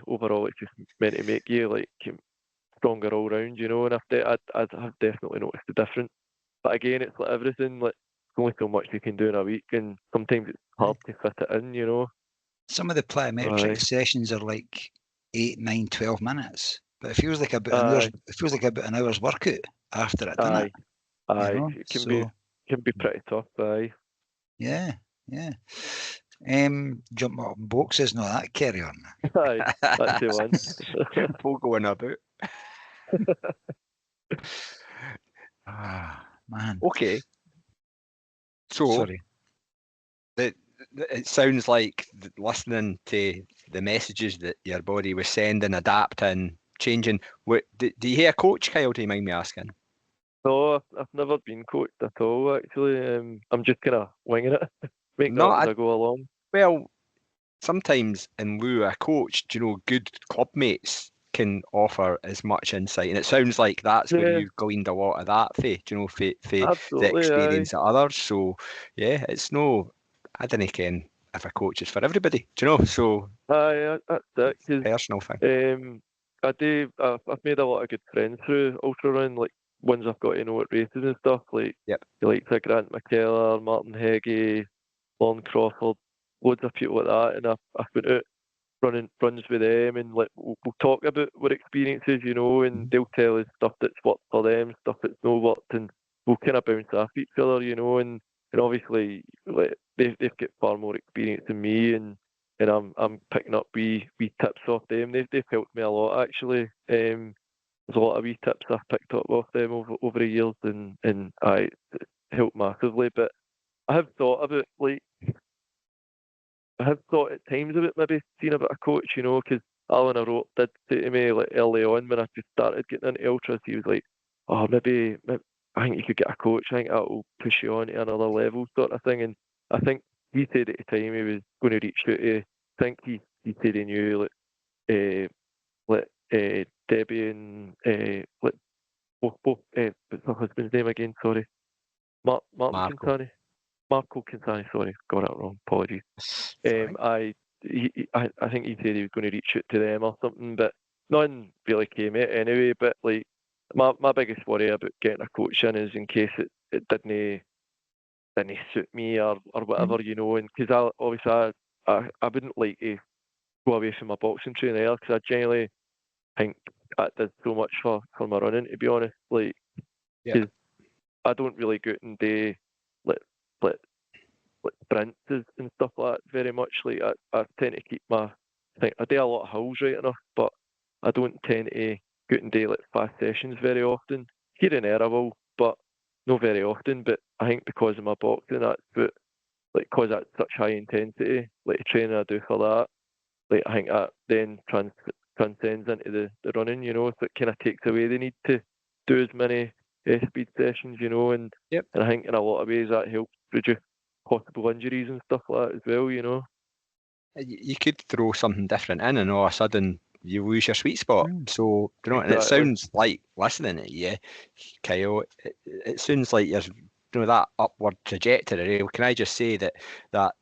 overall it's just meant to make you like stronger all round, you know. And I've definitely noticed the difference. But again, it's like everything, like there's only so much you can do in a week, and sometimes it's hard to fit it in, you know. Some of the plyometric sessions are like 8, 9, 12 minutes, but it feels like about an hour's. It feels like about an hour's workout after it, doesn't it? You know? It can be pretty tough. Yeah. Jump up in boxes, no that carry on. Aye, that's the one. People going about. Man. Okay. So, sorry. It sounds like listening to the messages that your body was sending, adapting, changing. Do you hear a coach, Kyle? Do you mind me asking? No, I've never been coached at all. Actually, I'm just kind of winging it, making it up as I go along. Well, sometimes in lieu of a coach, you know, good club mates can offer as much insight, and it sounds like that's where you've gleaned a lot of that, for the experience of others. So yeah, it's no, I don't ken if a coach is for everybody, do you know? So that's it. Personal thing. I've made a lot of good friends through ultra run, like ones I've got to know at races and stuff, like like Grant McKellar, Martin Heggie, Lon Crawford, loads of people like that, and I've been out running runs with them, and like we'll talk about our experiences, you know, and they'll tell us stuff that's worked for them, stuff that's not worked, and we'll kind of bounce off each other, you know, and obviously like they've got far more experience than me, and I'm picking up wee tips off them. They've helped me a lot actually. There's a lot of wee tips I've picked up off them over the years, and I helped massively. But I have thought about at times about maybe seeing a bit of coach, you know, because Alan O'Rourke did say to me like early on when I just started getting into ultras, he was like, "Oh, maybe I think you could get a coach. I think that will push you on to another level, sort of thing." And I think he said at the time he was going to reach out to. I think he said he knew Debbie and both what's her husband's name again? Sorry, Marco Cantani. Sorry, got it wrong. Apologies. I think he said he was going to reach out to them or something, but none really came out anyway. But like my biggest worry about getting a coach in is in case it didn't suit me or whatever, you know. And because I wouldn't like to go away from my boxing training there, because I genuinely think that did so much for my running, to be honest. Like, because I don't really go out and do like sprints and stuff like that very much. Like I tend to keep I do a lot of hills right enough, but I don't tend to go out and do like fast sessions very often. Here and there I will, but not very often. But I think because of my boxing, because that's such high intensity, like the training I do for that, like I think that then transcends into the running, you know, so it kind of takes away the need to do as many speed sessions, you know, and I think in a lot of ways that helps reduce possible injuries and stuff like that as well, you know. You could throw something different in, and all of a sudden you lose your sweet spot. So, you know, and it sounds like, listening to you, Kyle, it sounds like you're, you know, that upward trajectory. Can I just say that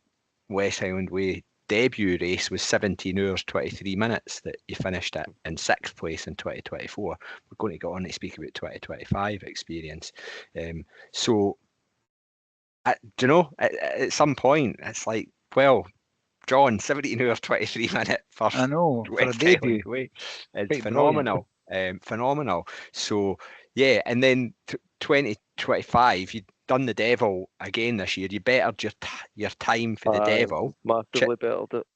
West Highland Way debut race was 17 hours 23 minutes that you finished at in 6th place in 2024. We're going to go on to speak about 2025 experience. So, do you know, at some point it's like, well, John, 17 hours 23 minutes first. I know, for a debut. It's phenomenal. Phenomenal. So yeah, and then 2025, you've done the Devil again this year. You bettered your time for the Devil. Massively bettered it.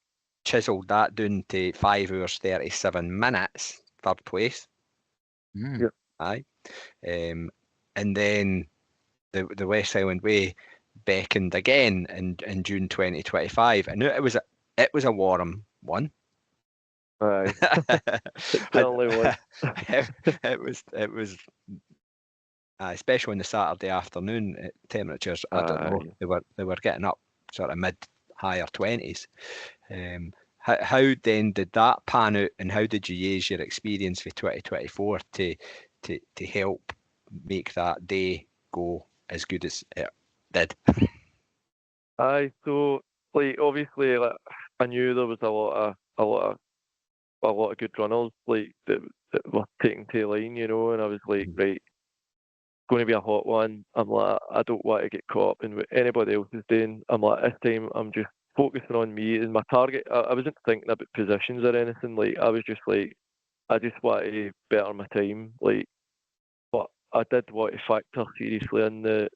Chiselled that down to 5 hours 37 minutes, 3rd place. Aye. And then the West Highland Way beckoned again in June 2025, and it was a warm one. Aye, it certainly was. it was especially on the Saturday afternoon temperatures. I don't know. They were getting up sort of mid higher 20s. How then did that pan out, and how did you use your experience for 2024 to help make that day go as good as it did? Aye, so like obviously, like, I knew there was a lot of good runners like that were taking to the line, and I was like, right, it's going to be a hot one. I'm like, I don't want to get caught up in what anybody else is doing. I'm like, this time I'm just focusing on me and my target. I wasn't thinking about positions or anything. Like, I was just like, I just want to better my time. Like, but I did want to factor seriously in the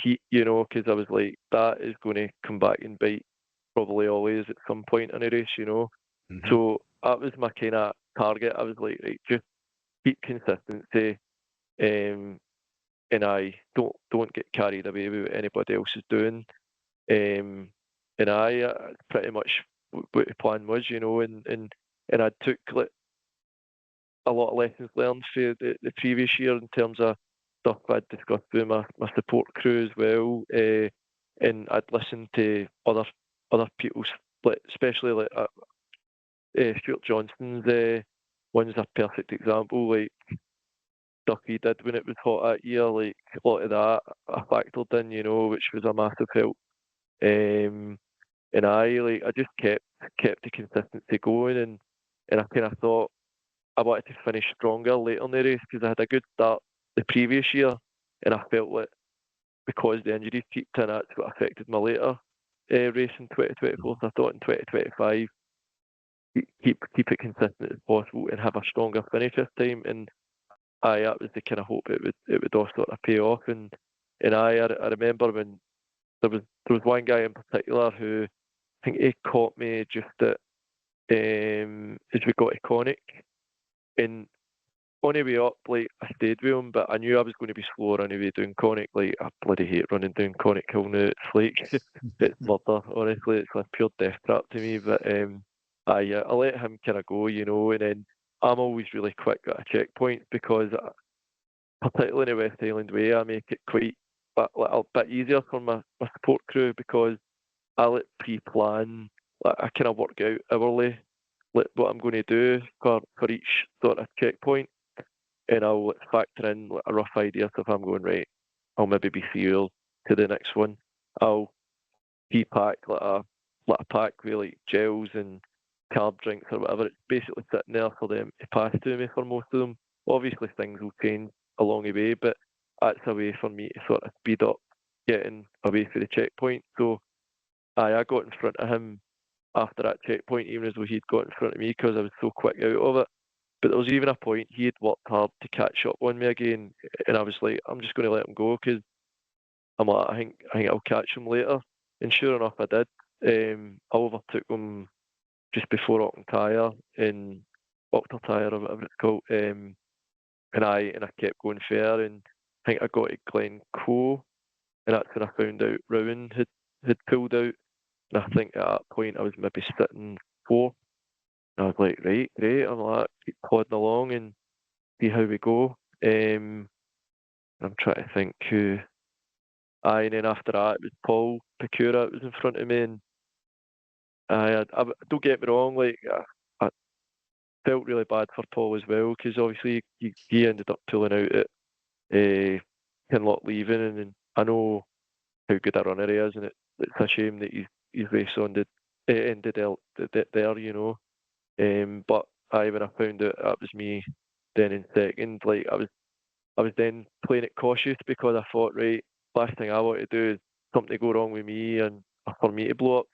heat, because I was like, that is going to come back and bite probably always at some point in a race, Mm-hmm. So that was my kind of target. I was like, right, just keep consistency, and I don't get carried away with what anybody else is doing. And I pretty much what the plan was, and I took like a lot of lessons learned for the previous year in terms of stuff I'd discussed with my support crew as well, and I'd listened to other people's, like, especially like Stuart Johnston's one's a perfect example. Like stuff he did when it was hot that year, like a lot of that I factored in, which was a massive help. And I just kept the consistency going, and I kind of thought I wanted to finish stronger later in the race because I had a good start the previous year, and I felt like because the injuries kept in, that's what affected my later race in 2024. So I thought in 2025, keep it consistent as possible and have a stronger finish this time. And that was the kind of hope it would all sort of pay off. And I remember when there was one guy in particular who I think he caught me just at as we got to Conic, and on the way up, like I stayed with him, but I knew I was going to be slower anyway doing Conic. Like I bloody hate running down Conic Hill now. It's like it's murder. Honestly, it's like pure death trap to me. But I let him kind of go, and then I'm always really quick at a checkpoint because, particularly in the West Highland Way, I make it quite a bit easier for my support crew because I let pre-plan. Like I kind of work out hourly what I'm going to do for each sort of checkpoint, and I'll factor in a rough idea. So if I'm going right, I'll maybe be 3 hours to the next one. I'll pack like a pack with like gels and carb drinks or whatever. It's basically sitting there for them to pass to me for most of them. Obviously things will change along the way, but that's a way for me to sort of speed up getting away from the checkpoint. So I got in front of him after that checkpoint, even as though he'd got in front of me because I was so quick out of it. But there was even a point he had worked hard to catch up on me again, and I was like, I'm just going to let him go because I'm like, I think I'll catch him later. And sure enough, I did. I overtook him just before Auckland in Octor Tyre or whatever it's called. And I kept going fair, and I think I got to Glencoe, and that's when I found out Rowan had pulled out. And I think at that point I was maybe sitting fourth. And I was like, right, great. I'm like, keep plodding along and see how we go. I'm trying to think who. And then after that, it was Paul Pecura that was in front of me. And I don't get me wrong, like I felt really bad for Paul as well because obviously he ended up pulling out at Kinloch leaving, and I know how good a runner he is, and it's a shame that his race ended there. But when I found out that was me then in second, like I was then playing it cautious because I thought, right, last thing I want to do is something to go wrong with me and for me to blow up.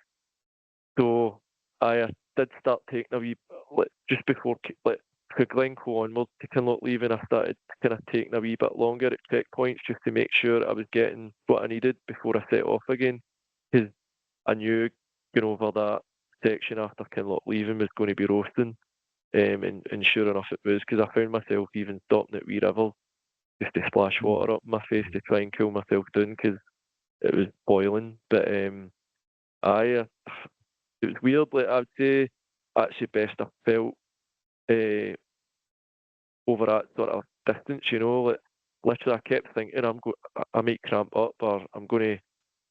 So I did start taking a wee, like, just before like Glencoe onwards to Kinloch leaving, I started kind of taking a wee bit longer at checkpoints just to make sure I was getting what I needed before I set off again. Because I knew going over that section after Kinloch leaving was going to be roasting. And sure enough it was, because I found myself even stopping at wee rivers just to splash water up my face to try and cool myself down because it was boiling. But it was weird. Like I would say, actually best I've felt over that sort of distance, you know. Like, literally, I kept thinking I might cramp up or I'm going to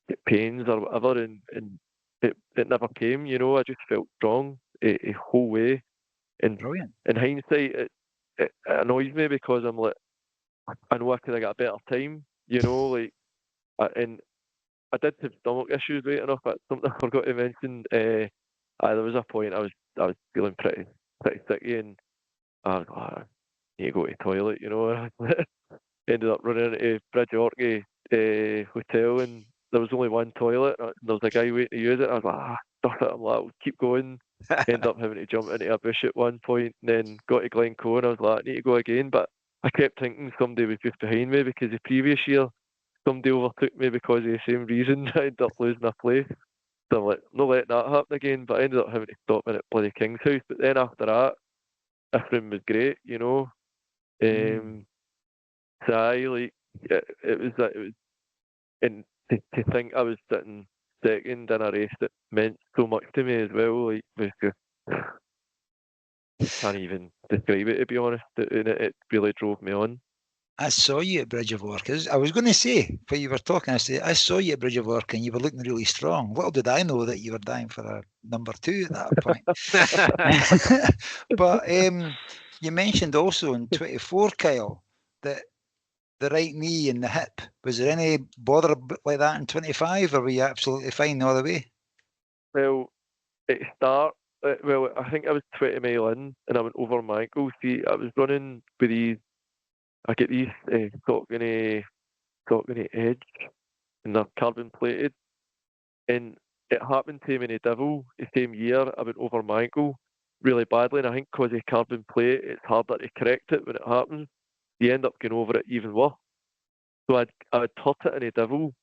get pains or whatever, and it never came, you know. I just felt strong a whole way. And Brilliant. in hindsight, it annoys me because I'm like, I know I could have got a better time, you know. Like, and I did have stomach issues, right enough. That's something I forgot to mention. There was a point I was feeling pretty sicky, and I was like, I need to go to the toilet, you know. And I ended up running into Bridge Orkney hotel, and there was only one toilet, and there was a guy waiting to use it. I was like, stuff it. I'm like, I'll keep going. End up having to jump into a bush at one point, and then got to Glencoe, and I was like, I need to go again. But I kept thinking somebody was just behind me because the previous year somebody overtook me because of the same reason. I ended up losing a place. So I'm like, not letting that happen again. But I ended up having to stop in at bloody King's House. But then after that, everything was great, you know. So it was, and to think I was sitting second in a race that meant so much to me as well. Like, was just, can't even describe it, to be honest. It really drove me on. I saw you at Bridge of Ork. I was going to say, when you were talking, I saw you at Bridge of Ork and you were looking really strong. Little did I know that you were dying for a number 2 at that point. But you mentioned also in 24, Kyle, that the right knee and the hip, was there any bother like that in 25, or were you absolutely fine all the way? Well, at start, I think I was 20 mile in and I went over my ankle. See, I was running with these, I get these Saucony Edge, and they're carbon plated. And it happened to me in the Devil the same year. I went over my ankle really badly, and I think because of carbon plate, it's harder to correct it when it happens. You end up going over it even worse. So I had hurt it in the Devil,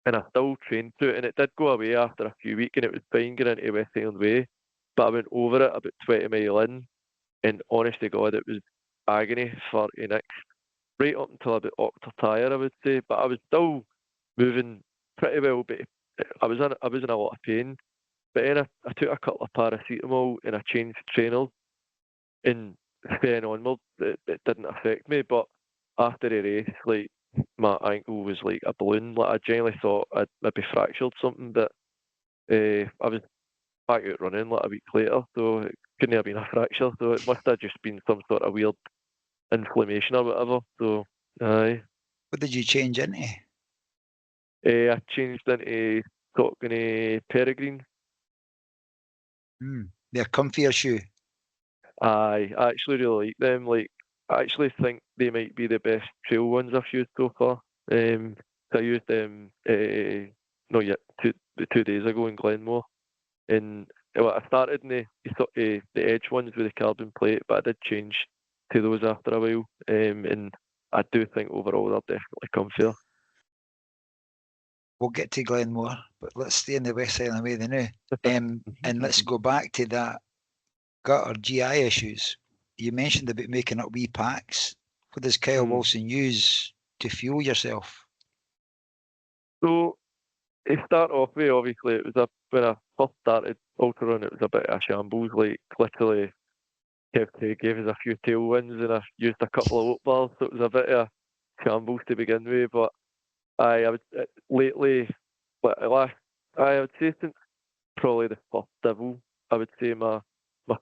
and I still trained through it, and it did go away after a few weeks, and it was fine going into West Highland Way. But I went over it about 20 mile in, and honest to God, it was agony for the next, right up until about October tire, I would say. But I was still moving pretty well, but I was in a lot of pain. But then I took a couple of paracetamol and I changed trainers, and then onwards, it didn't affect me. But after the race, like, my ankle was like a balloon. Like, I genuinely thought I'd maybe fractured something, but I was back out running like a week later, so it couldn't have been a fracture. So it must have just been some sort of weird inflammation or whatever. So aye. What did you change into? I changed into Saucony Peregrine. They're comfier shoe. I actually really like them. Like, I actually think they might be the best trail ones I've used so far. So I used them not yet 2 days ago in Glenmore, and I started in the Edge ones with the carbon plate, but I did change to those after a while. And I do think overall they're definitely comfier. We'll get to Glenmore, but let's stay in the West Highland Way now. And let's go back to that gut or GI issues. You mentioned about making up wee packs. What does Kyle Wilson use to fuel yourself? So, to start off with, obviously, it was when I first started ultrarunning, it was a bit of a shambles. Like, literally, Kev gave us a few tailwinds and I used a couple of oat bars, so it was a bit of a shambles to begin with. But I would lately, I would say since probably the first Devil, I would say my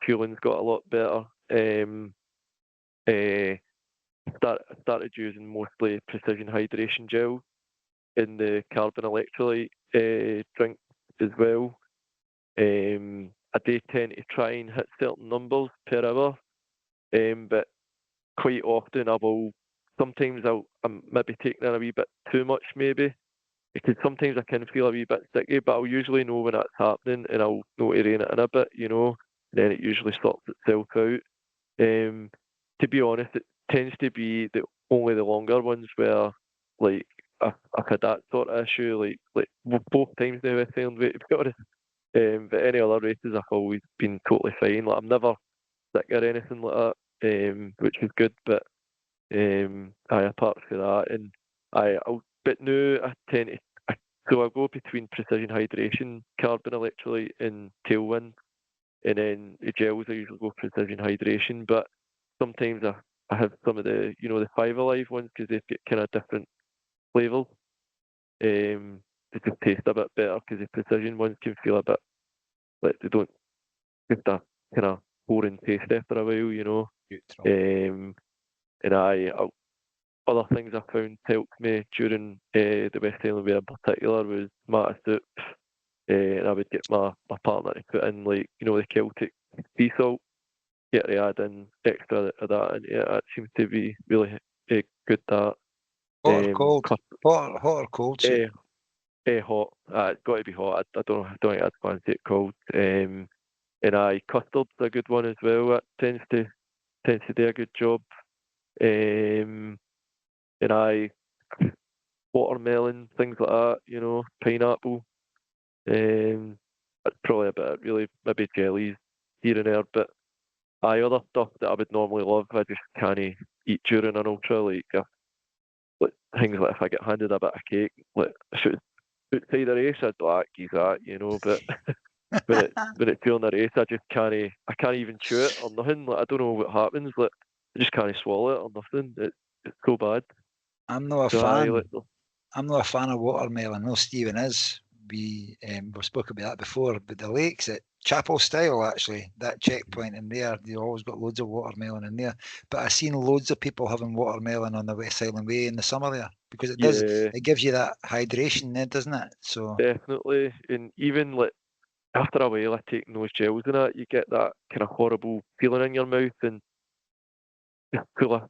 fueling's got a lot better. Started using mostly precision hydration gel in the carbon electrolyte drink as well. I do tend to try and hit certain numbers per hour, but quite often sometimes I'm maybe taking in a wee bit too much maybe, because sometimes I can feel a wee bit sticky, but I'll usually know when that's happening and I'll know to rein it in a bit, you know, and then it usually sorts itself out. To be honest, it tends to be only the longer ones where, like, I've had that sort of issue, like both times now with Highland Way, to be honest. But any other races, I've always been totally fine. Like, I'm never sick or anything like that, which is good. But apart from that, and but now I tend to, so I go between precision hydration, carbon electrolyte, and tailwind. and then the gels I usually go precision hydration. But sometimes I have some of the the 5 Alive ones because they've got kind of different flavours. They just taste a bit better because the precision ones can feel a bit like they don't just a kind of boring taste after a while. Neutral. And other things I found helped me during the West Highland Way in particular was Mata soup. And I would get my partner to put in the Celtic sea salt, get to add in extra of that, and yeah, that seems to be really good. That Hot or cold? Hot or cold soup? Hot. It's got to be hot. I don't think I'd fancy it cold. And custard's a good one as well. That tends to do a good job. And watermelon, things like that. Pineapple. That's probably a bit really maybe jellies here and there, but other stuff that I would normally love, I just can't eat during an ultra. Like things like if I get handed a bit of cake, like outside the race, I'd be like, "Geez, that," But when it's during the race, I just can't. I can't even chew it or nothing. Like I don't know what happens. Like I just can't swallow it or nothing. It's so bad. I'm not a So fan. I'm not a fan of watermelon. No, Stephen is. We've spoken about that before, but the lakes at Chapel Style, actually, that checkpoint in there, they always got loads of watermelon in there. But I've seen loads of people having watermelon on the West Highland Way in the summer there because it gives you that hydration then, doesn't it? So definitely, and even like after a while of taking those gels and that, you get that kind of horrible feeling in your mouth and just feel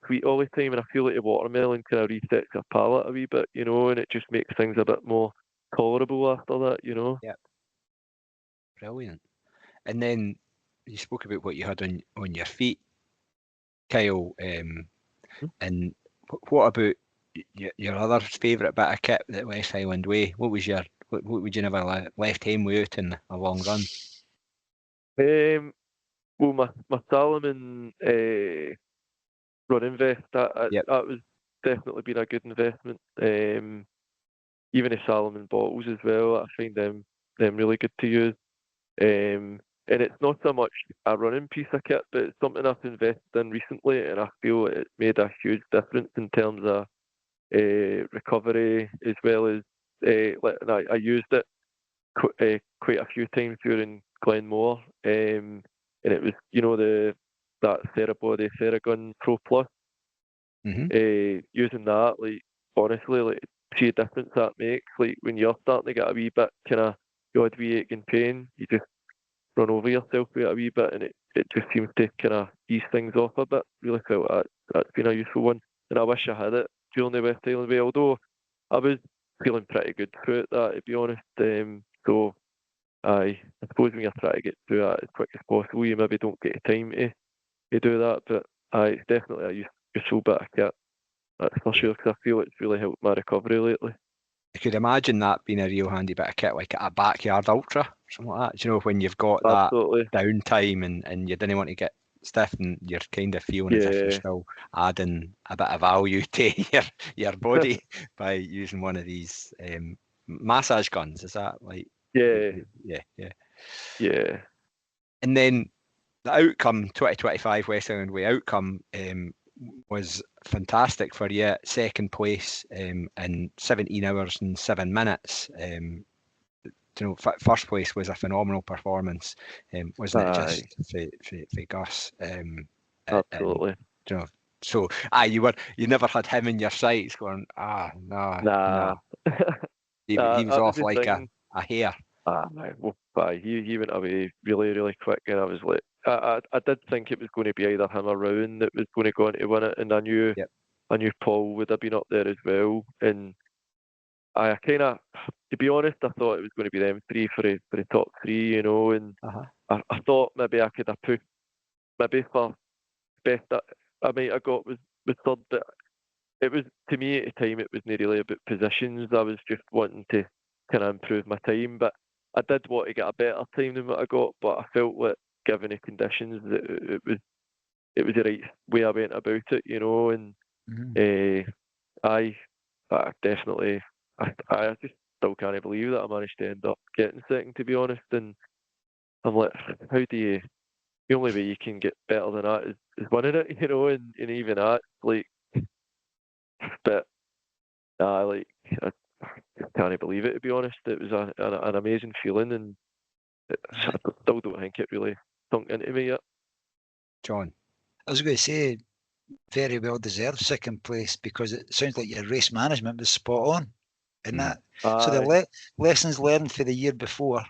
sweet all the time. And I feel like the watermelon kind of resets your palate a wee bit, and it just makes things a bit more tolerable after that. Yeah. Brilliant. And then you spoke about what you had on your feet, Kyle. And what about your other favourite bit of kit at West Highland Way? What would you never left home without in a long run? Well, my Salomon running vest that was definitely been a good investment. Even the Salomon bottles as well, I find them really good to use. And it's not so much a running piece of kit, but it's something I've invested in recently, and I feel it's made a huge difference in terms of recovery as well as I used it quite a few times during Glenmore, and it was that Therabody Theragun Pro Plus. Using that, like honestly, like see a difference that makes. Like when you're starting to get a wee bit kind of the odd wee ache and pain, you just run over yourself with it a wee bit, and it just seems to kind of ease things off a bit. Really felt that's been a useful one, and I wish I had it during the West Highland Way. Although I was feeling pretty good throughout that, to be honest. So I suppose when you're trying to get through that as quick as possible, you maybe don't get the time to do that. But it's definitely a useful bit of kit. That's for sure, because I feel it's really helped my recovery lately. I could imagine that being a real handy bit of kit, like at a backyard ultra, something like that. When you've got Absolutely. that downtime and you didn't want to get stiff, and you're kind of feeling as if you're still adding a bit of value to your body by using one of these massage guns. Is that like? Yeah. And then the outcome, 2025 West Highland Way outcome, was fantastic for you. Second place in 17 hours and 7 minutes. First place was a phenomenal performance, wasn't it? Just for Gus. Absolutely. So you never had him in your sights going, no. He was off like a hare. He went away really, really quick, and I was like, I did think it was going to be either him or Rowan that was going to go on to win it, and I knew Paul would have been up there as well, and I kind of, to be honest, I thought it was going to be them three for the top three, and I thought maybe I could have pushed, maybe for best that I might have got was third, but it was, to me at the time, it was not really about positions. I was just wanting to kind of improve my time, but I did want to get a better time than what I got, but I felt like, given the conditions, it was the right way I went about it, and I definitely, I just still can't believe that I managed to end up getting second, to be honest, and I'm like, how do you? The only way you can get better than that is winning it, and even that, like, but like, I can't believe it, to be honest. It was an amazing feeling, and I still don't think it really sunk into me yet. John. I was going to say, very well deserved second place, because it sounds like your race management was spot on in that. So the lessons learned for the year before,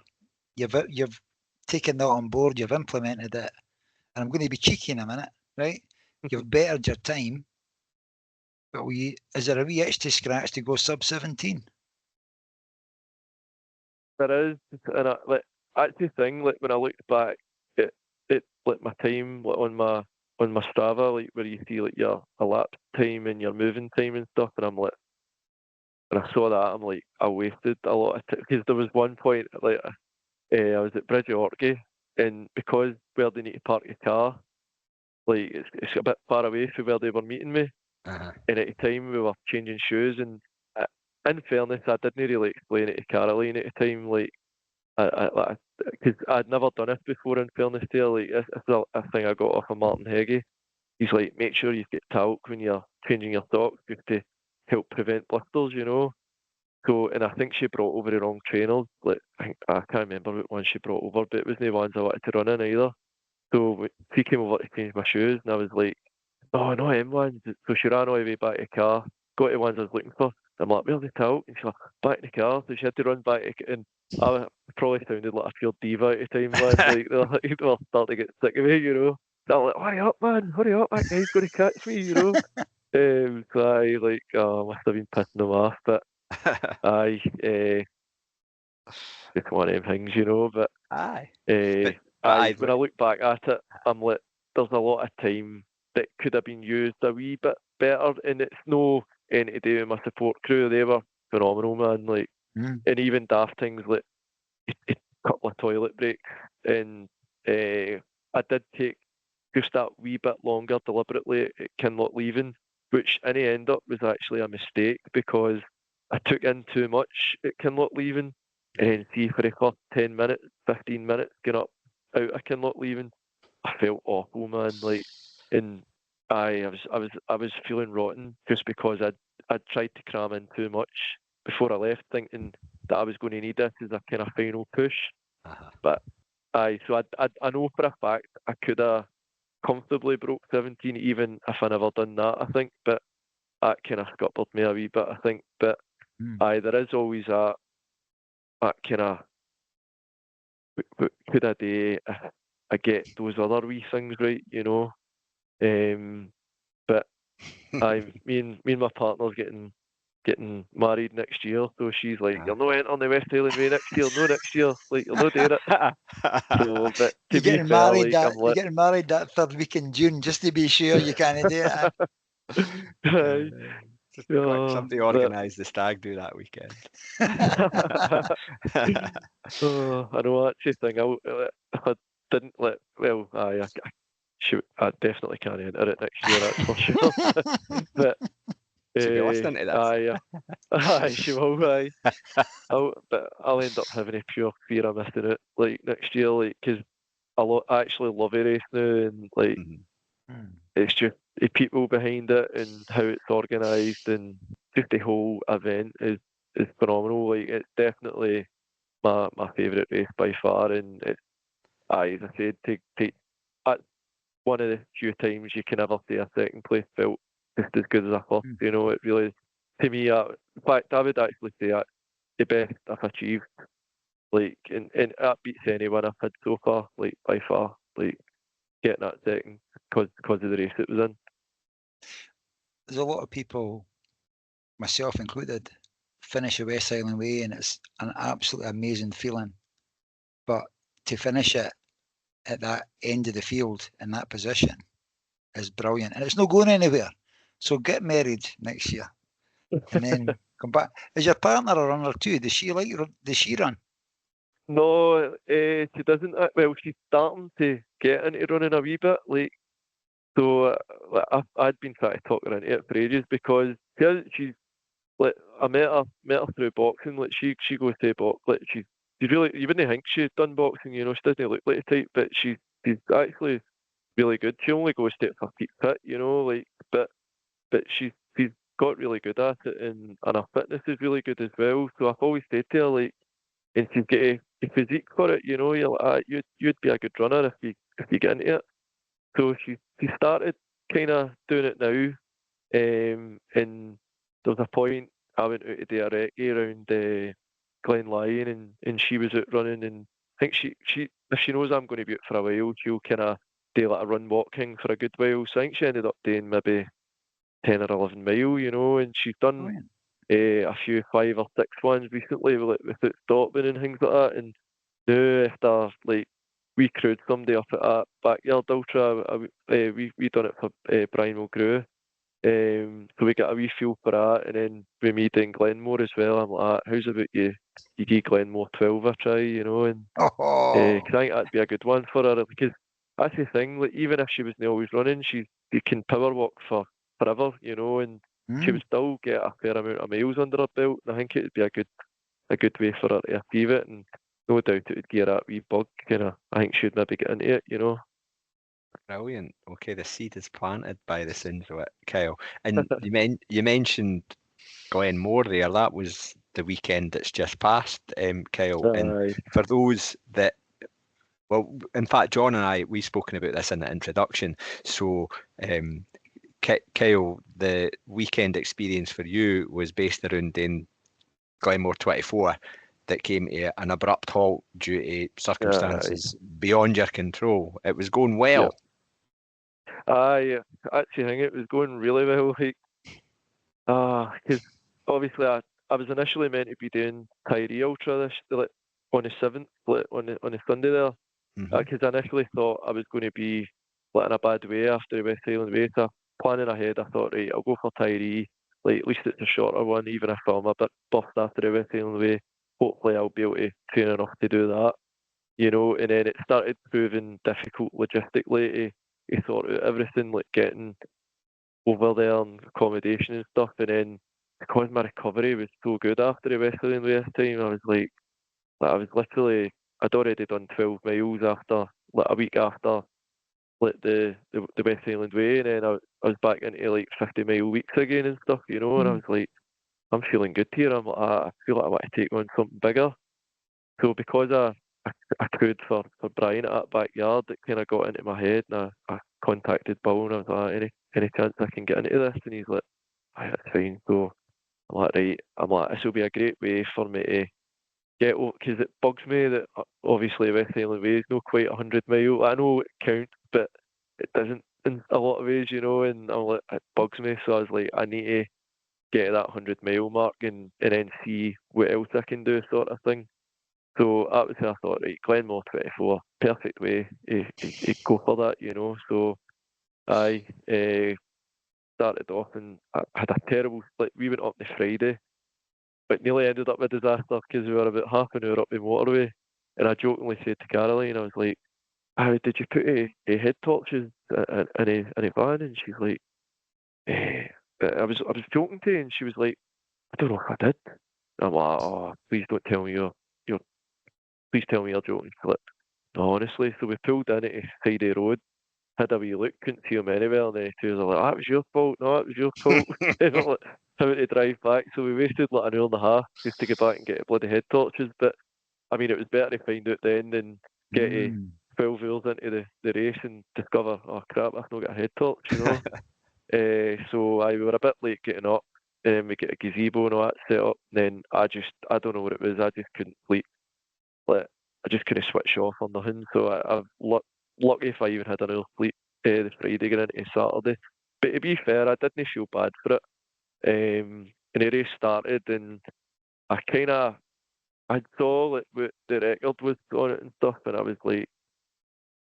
you've taken that on board, you've implemented it, and I'm going to be cheeky in a minute, right? You've bettered your time, but is there a wee itch to scratch to go sub 17? There is, and that's the thing. Like, when I looked back, it like my time, like on my Strava, like where you see like your lap time and your moving time and stuff, and I'm like, when I saw that, I'm like, I wasted a lot of time, because there was one point, like, I was at Bridge of Orkney, and because where they need to park your car, like, it's a bit far away from where they were meeting me, Uh-huh. and at the time we were changing shoes, and in fairness, I didn't really explain it to Caroline at the time, like, because I'd never done it before, in fairness to her. Like, this is a thing I got off of Martin Heggie. He's like, make sure you get talc when you're changing your socks, just to help prevent blisters, So, and I think she brought over the wrong trainers. Like, I can't remember what one she brought over, but it wasn't the ones I wanted to run in either. So she came over to change my shoes, and I was like, oh, no, M ones. So she ran all the way back to the car, got the ones I was looking for. I'm like, where's the talc? And she's like, back in the car. So she had to run back, and I probably sounded like a pure diva at the time, man. Like, they were starting to get sick of me. So I'm like, hurry up, man, hurry up, that guy's going to catch me. So I, like, must have been pissing them off, but it's one of them things, but Aye. when I look back at it, I'm like, there's a lot of time that could have been used a wee bit better, and it's no anything to do with my support crew. They were phenomenal, man. Like, and even daft things like a couple of toilet breaks, and I did take just that wee bit longer deliberately at Kinloch leaving, which in the end up was actually a mistake, because I took in too much at Kinloch leaving, and see, for the first 10 minutes, 15 minutes getting up out of Kinloch leaving, I felt awful, man. Like, and I was feeling rotten, just because I'd tried to cram in too much before I left, thinking that I was going to need this as a kind of final push. Uh-huh. But so I know for a fact I could have comfortably broke 17, even if I never done that, I think. But that kind of scuppered me a wee bit, I think. But there is always that kind of, could I do? I get those other wee things right, But me and my partner's getting married next year, so she's like, "You're not entering the West Highland Way next year, no next year, like, you're not doing it." So, but to be fair, like, you're getting married that third week in June, just to be sure you can't do it. Just somebody organise the stag do that weekend. I know, that's the thing. I didn't let. Well, I definitely can't enter it next year. That's for sure. But she'll be listening to this. She will. But I'll end up having a pure fear of missing it, like, next year, like, because I actually love a race now, and like, it's just the people behind it and how it's organised, and just the whole event is phenomenal. Like, it's definitely my favourite race by far, and it's, as I said, that's one of the few times you can ever say a second place felt just as good as a first. It really is. To me, in fact, I would actually say that's the best I've achieved. Like, and that beats anyone I've had so far, like, by far. Like, getting that second because of the race it was in. There's a lot of people, myself included, finish the West Highland Way, and it's an absolutely amazing feeling. But to finish it at that end of the field in that position is brilliant, and it's not going anywhere. So get married next year, and then come back. Is your partner a runner too? Does she run? No, she doesn't. Well, she's starting to get into running a wee bit. Like, so I'd been trying to talk her into it for ages, because she's like, I met her through boxing. Like, she goes to box. Like, she's really, you wouldn't think she'd done boxing, you know, she doesn't look like the type, but she's actually really good. She only goes to her feet fit, you know, like, but she's got really good at it, and her fitness is really good as well. So I've always said to her, like, and she's got a physique for it, you know, you're like, you'd be a good runner if you get into it. So she started kind of doing it now, and there was a point I went out to do a recce around Glen Lyon, and she was out running, and I think she if she knows I'm going to be out for a while, she'll kind of do like a run walking for a good while. So I think she ended up doing maybe 10 or 11 mile, you know, and she's done a few 5 or 6 ones recently without stopping and things like that. And now after like we crewed somebody up at that backyard ultra, we done it for Brian Mulgrew. So we got a wee feel for that, and then we meet in Glenmore as well. I'm like, how's about you give Glenmore 12 a try, you know, and Oh, cause I think that'd be a good one for her, because that's the thing, like even if she wasn't always running, she can power walk for forever, you know, and she would still get a fair amount of miles under her belt, and I think it would be a good way for her to achieve it, and no doubt it would give her that wee bug, I think she'd maybe get into it, you know. Brilliant. Okay, the seed is planted by the sounds of it, Kyle. And you mentioned Glenmore there. That was the weekend that's just passed, Kyle. And Aye. for those that, well, in fact, John and I, we've spoken about this in the introduction. So, Kyle, the weekend experience for you was based around in Glenmore 24 that came to an abrupt halt due to circumstances beyond your control. It was going well. Yep. I actually think it was going really well. Like, because obviously I was initially meant to be doing Tyree Ultra like, on the 7th, like, on the Sunday there, because I initially thought I was going to be like in a bad way after the West Highland Way. So planning ahead, I thought, right, I'll go for Tyree. Like at least it's a shorter one, even if I'm a bit buffed after the West Highland Way. Hopefully, I'll be able to train enough to do that, you know. And then it started proving difficult logistically to sort out everything, like getting over there and accommodation and stuff. And then because my recovery was so good after the West Highland Way this time, I was like I was literally, I'd already done 12 miles after, like a week after, like the West Highland Way, and then I was back into like 50-mile weeks again and stuff, you know. And I was like, I'm feeling good here. I'm like, I feel like I want to take on something bigger. So because I crewed for Brian at that backyard, it kind of got into my head, and I contacted Bill, and I was like, any chance I can get into this? And he's like, aye, that's fine. So I'm like, right, this will be a great way for me to get, because it bugs me that obviously West Highland Way is not quite 100 mile. I know it counts, but it doesn't in a lot of ways, you know, and I'm like, it bugs me. So I was like, I need to get to that 100-mile mark and then see what else I can do, sort of thing. So that was how I thought, right, Glenmore 24, perfect way to go for that, you know. So I started off, and I had a terrible, like, we went up the Friday, but nearly ended up with a disaster because we were about half an hour up the motorway. And I jokingly said to Caroline, I was like, did you put a head torches in a van? And she's like, I was joking to her, and she was like, I don't know if I did. And I'm like, oh, please don't tell me please tell me you're joking. She's like, no, honestly. So we pulled in at a side of the road, had a wee look, couldn't see him anywhere, and then two was like, that was your fault, no, that was your fault. And we're like, having to drive back, so we wasted like an hour and a half just to get back and get bloody head torches. But I mean, it was better to find out then than get 12 hours into the race and discover, oh crap, I've not got a head torch, you know. So we were a bit late getting up, and then we get a gazebo and all that set up, and then I don't know what it was, I just couldn't sleep. Like, I just couldn't switch off on nothing, so I've lucky if I even had an hour's sleep the Friday going into Saturday. But to be fair, I didn't feel bad for it. And the race started, and I saw like what the record was on it and stuff, and I was like,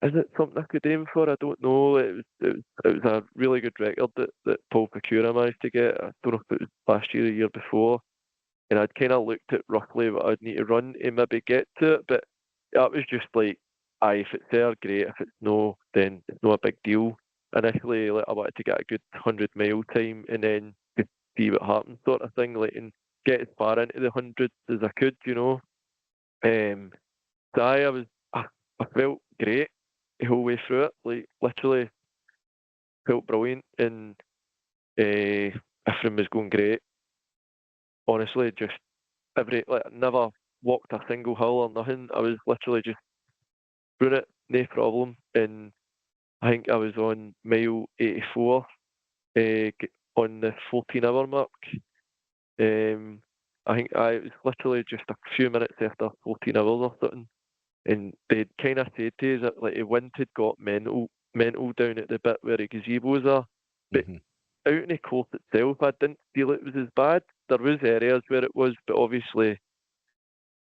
is it something I could aim for? I don't know. It was a really good record that Paul Pecura managed to get. I don't know if it was last year or the year before. And I'd kind of looked at roughly what I'd need to run to maybe get to it, but that was just like, if it's there, great. If it's no, then it's not a big deal. Initially, like, I wanted to get a good 100-mile time and then to see what happens, sort of thing, like, and get as far into the hundreds as I could, you know. So I felt great the whole way through it. Like literally felt brilliant, and everything was going great. Honestly, just never walked a single hill or nothing. I was literally just doing it, no problem. And I think I was on mile 84 on the 14-hour mark. I think I was literally just a few minutes after 14 hours or something. And they'd kind of said to us that like the wind had got mental down at the bit where the gazebos are. But out in the course itself, I didn't feel it was as bad. There was areas where it was, but obviously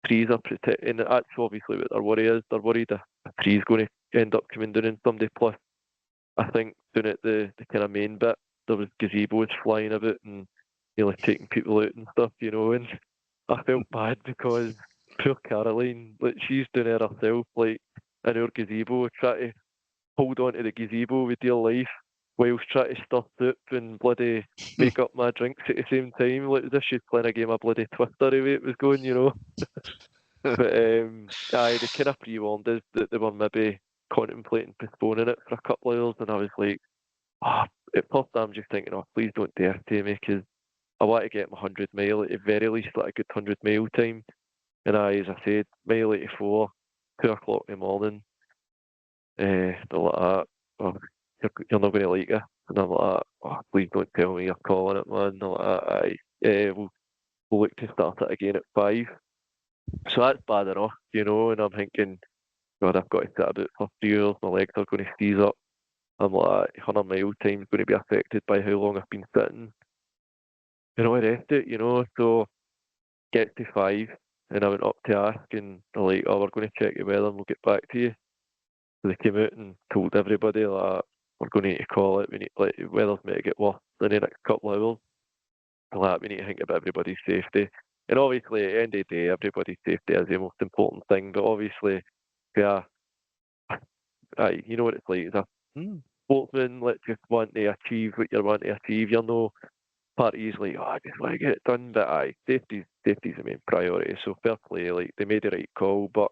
trees are protected, and that's obviously what their worry is. They're worried a tree's going to end up coming down on somebody. Plus, I think down at the kind of main bit, there was gazebos flying about and taking people out and stuff, and I felt bad because poor Caroline, like she's doing it herself, like in our gazebo, trying to hold on to the gazebo with dear life whilst trying to stir soup and bloody make up my drinks at the same time, like as if she's playing a game of bloody Twister the way it was going, But aye, they kind of pre-warned us that they were maybe contemplating postponing it for a couple of hours, and I was like, at first I'm just thinking, please don't dare to me, because I want to get my 100 mile, at the very least, like a good 100 mile time. And as I said, mile 84, 2 o'clock in the morning, they're like that, you're not going to like it. And I'm like, please don't tell me you're calling it, man. They're like, we'll look to start it again at 5. So that's bad enough, and I'm thinking, God, I've got to sit about for 3 hours, my legs are going to seize up. I'm like, 100 mile time is going to be affected by how long I've been sitting. I rest it, so get to 5, and I went up to ask, and they're like, we're going to check your weather and we'll get back to you. So they came out and told everybody that we're going to need to call it. We need, the weather's meant to get worse in the next couple of hours. We need to think about everybody's safety. And obviously, at the end of the day, everybody's safety is the most important thing. But obviously, yeah, you know what it's like. As a sportsman, just want to achieve what you want to achieve. You're no parties like, I just want to get it done. But safety's the main priority. So fair play, they made the right call. But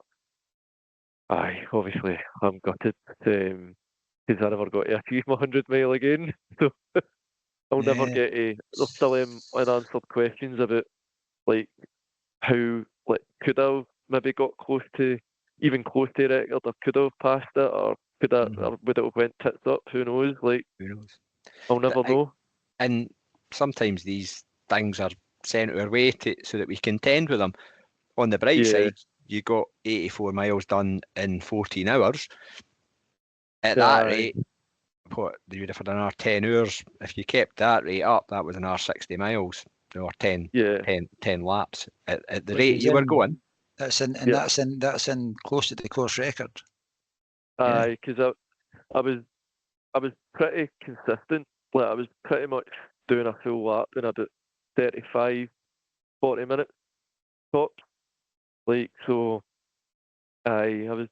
obviously, I'm gutted because I never got to achieve my 100 mile again. So I'll never get to. There's still unanswered questions about how could I have maybe got close to the record, or could I have passed it, or or would it have went tits up? Who knows? Who knows? I'll never know. And sometimes these things are sent our way so that we contend with them. On the bright side, you got 84 miles done in 14 hours. At that rate, you would have had another 10 hours. If you kept that rate up, that was another 60 miles or 10 laps at the rate you were going. That's in close to the course record. Because I was pretty consistent. I was pretty much doing a full lap in about 35, 40 minutes tops. So I was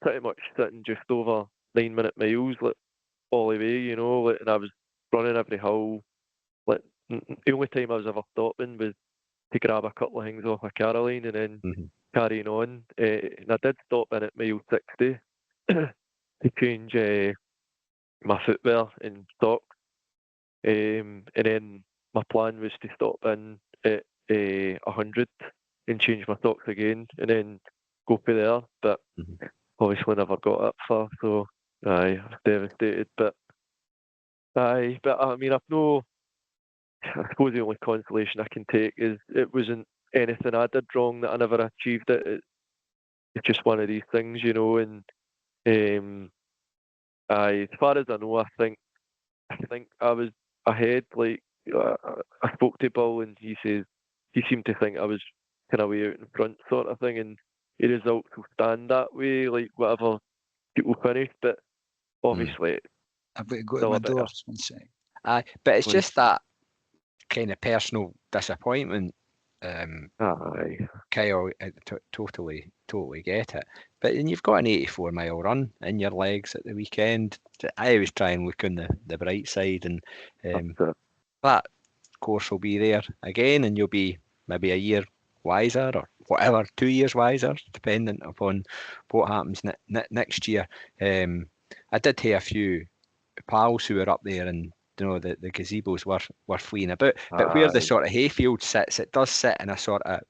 pretty much sitting just over 9-minute miles, all the way, and I was running every hill. The only time I was ever stopping was to grab a couple of things off of Caroline and then carrying on. And I did stop in at mile 60 to change my footwear and socks. And then my plan was to stop in at 100 and change my socks again, and then go for there. But obviously never got up far, so I was devastated. But I mean, I suppose the only consolation I can take is it wasn't anything I did wrong that I never achieved it. It's just one of these things, and as far as I know, I think I was ahead. I spoke to Bill, and he says he seemed to think I was kind of way out in front, sort of thing, and the results will stand that way, whatever people finish. But obviously, I've got to go to my doors one sec. But it's just that kind of personal disappointment. Kyle, totally get it. But then you've got an 84-mile run in your legs at the weekend. I always try and look on the bright side, and that course will be there again, and you'll be maybe a year wiser or whatever, 2 years wiser, depending upon what happens next year. I did hear a few pals who were up there, and the gazebos were fleeing about. But where the sort of hayfield sits, it does sit in a sort of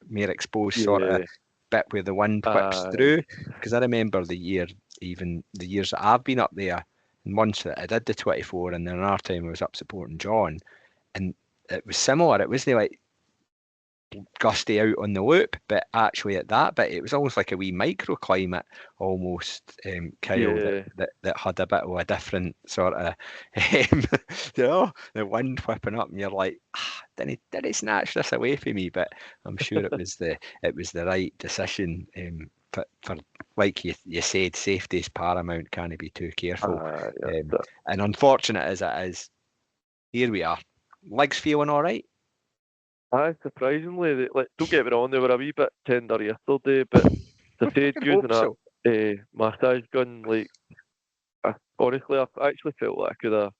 more exposed sort of bit where the wind whips through. Because I remember the years that I've been up there, and once that I did the 24, and then another time I was up supporting John, and it was similar. It wasn't like gusty out on the loop, but actually at that bit it was almost like a wee microclimate almost, Kyle, that had a bit of a different sort of the wind whipping up, and you're like, did he snatch this away from me? But I'm sure it was the right decision, for like you said, safety is paramount, can't be too careful. And unfortunate as it is, here we are. Legs feeling all right? Surprisingly, don't get me wrong, they were a wee bit tender yesterday, but the said using a massage gun, honestly, I actually felt like I could have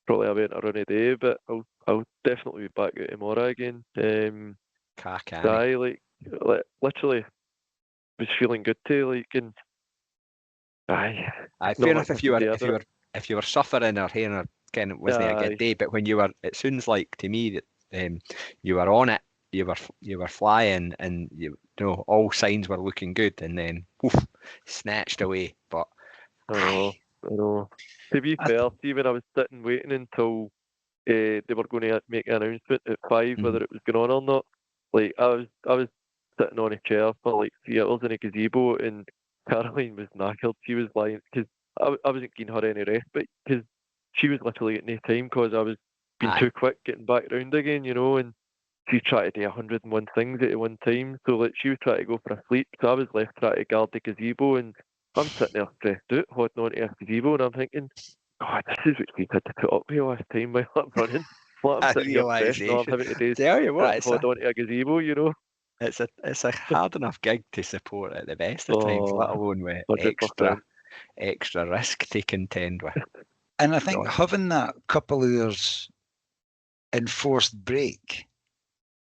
probably went a runny day, but I'll definitely be back out tomorrow again. Literally was feeling good too, and fair enough if you were suffering or hearing kind of wasn't a good day, but when you were, it sounds like to me that you were on it, you were flying, and all signs were looking good, and then snatched away. But I know. To be fair, see, when I was sitting waiting until they were going to make an announcement at 5 whether it was going on or not, I was sitting on a chair for 3 hours in a gazebo, and Caroline was knackered. She was lying because I wasn't giving her any rest, but because she was literally getting no time because I was being too quick getting back round again, and she tried to do 101 things at one time. So she was trying to go for a sleep, so I was left trying to guard the gazebo, and I'm sitting there stressed out, holding on to a gazebo, and I'm thinking, God, this is what we had to put up with last time while I'm running. I'm sitting here stressed, and I'm having to do tell you what, hold on to a gazebo, It's a hard enough gig to support at the best of times, let alone with 100%. extra risk to contend with. And I think having that couple of years enforced break,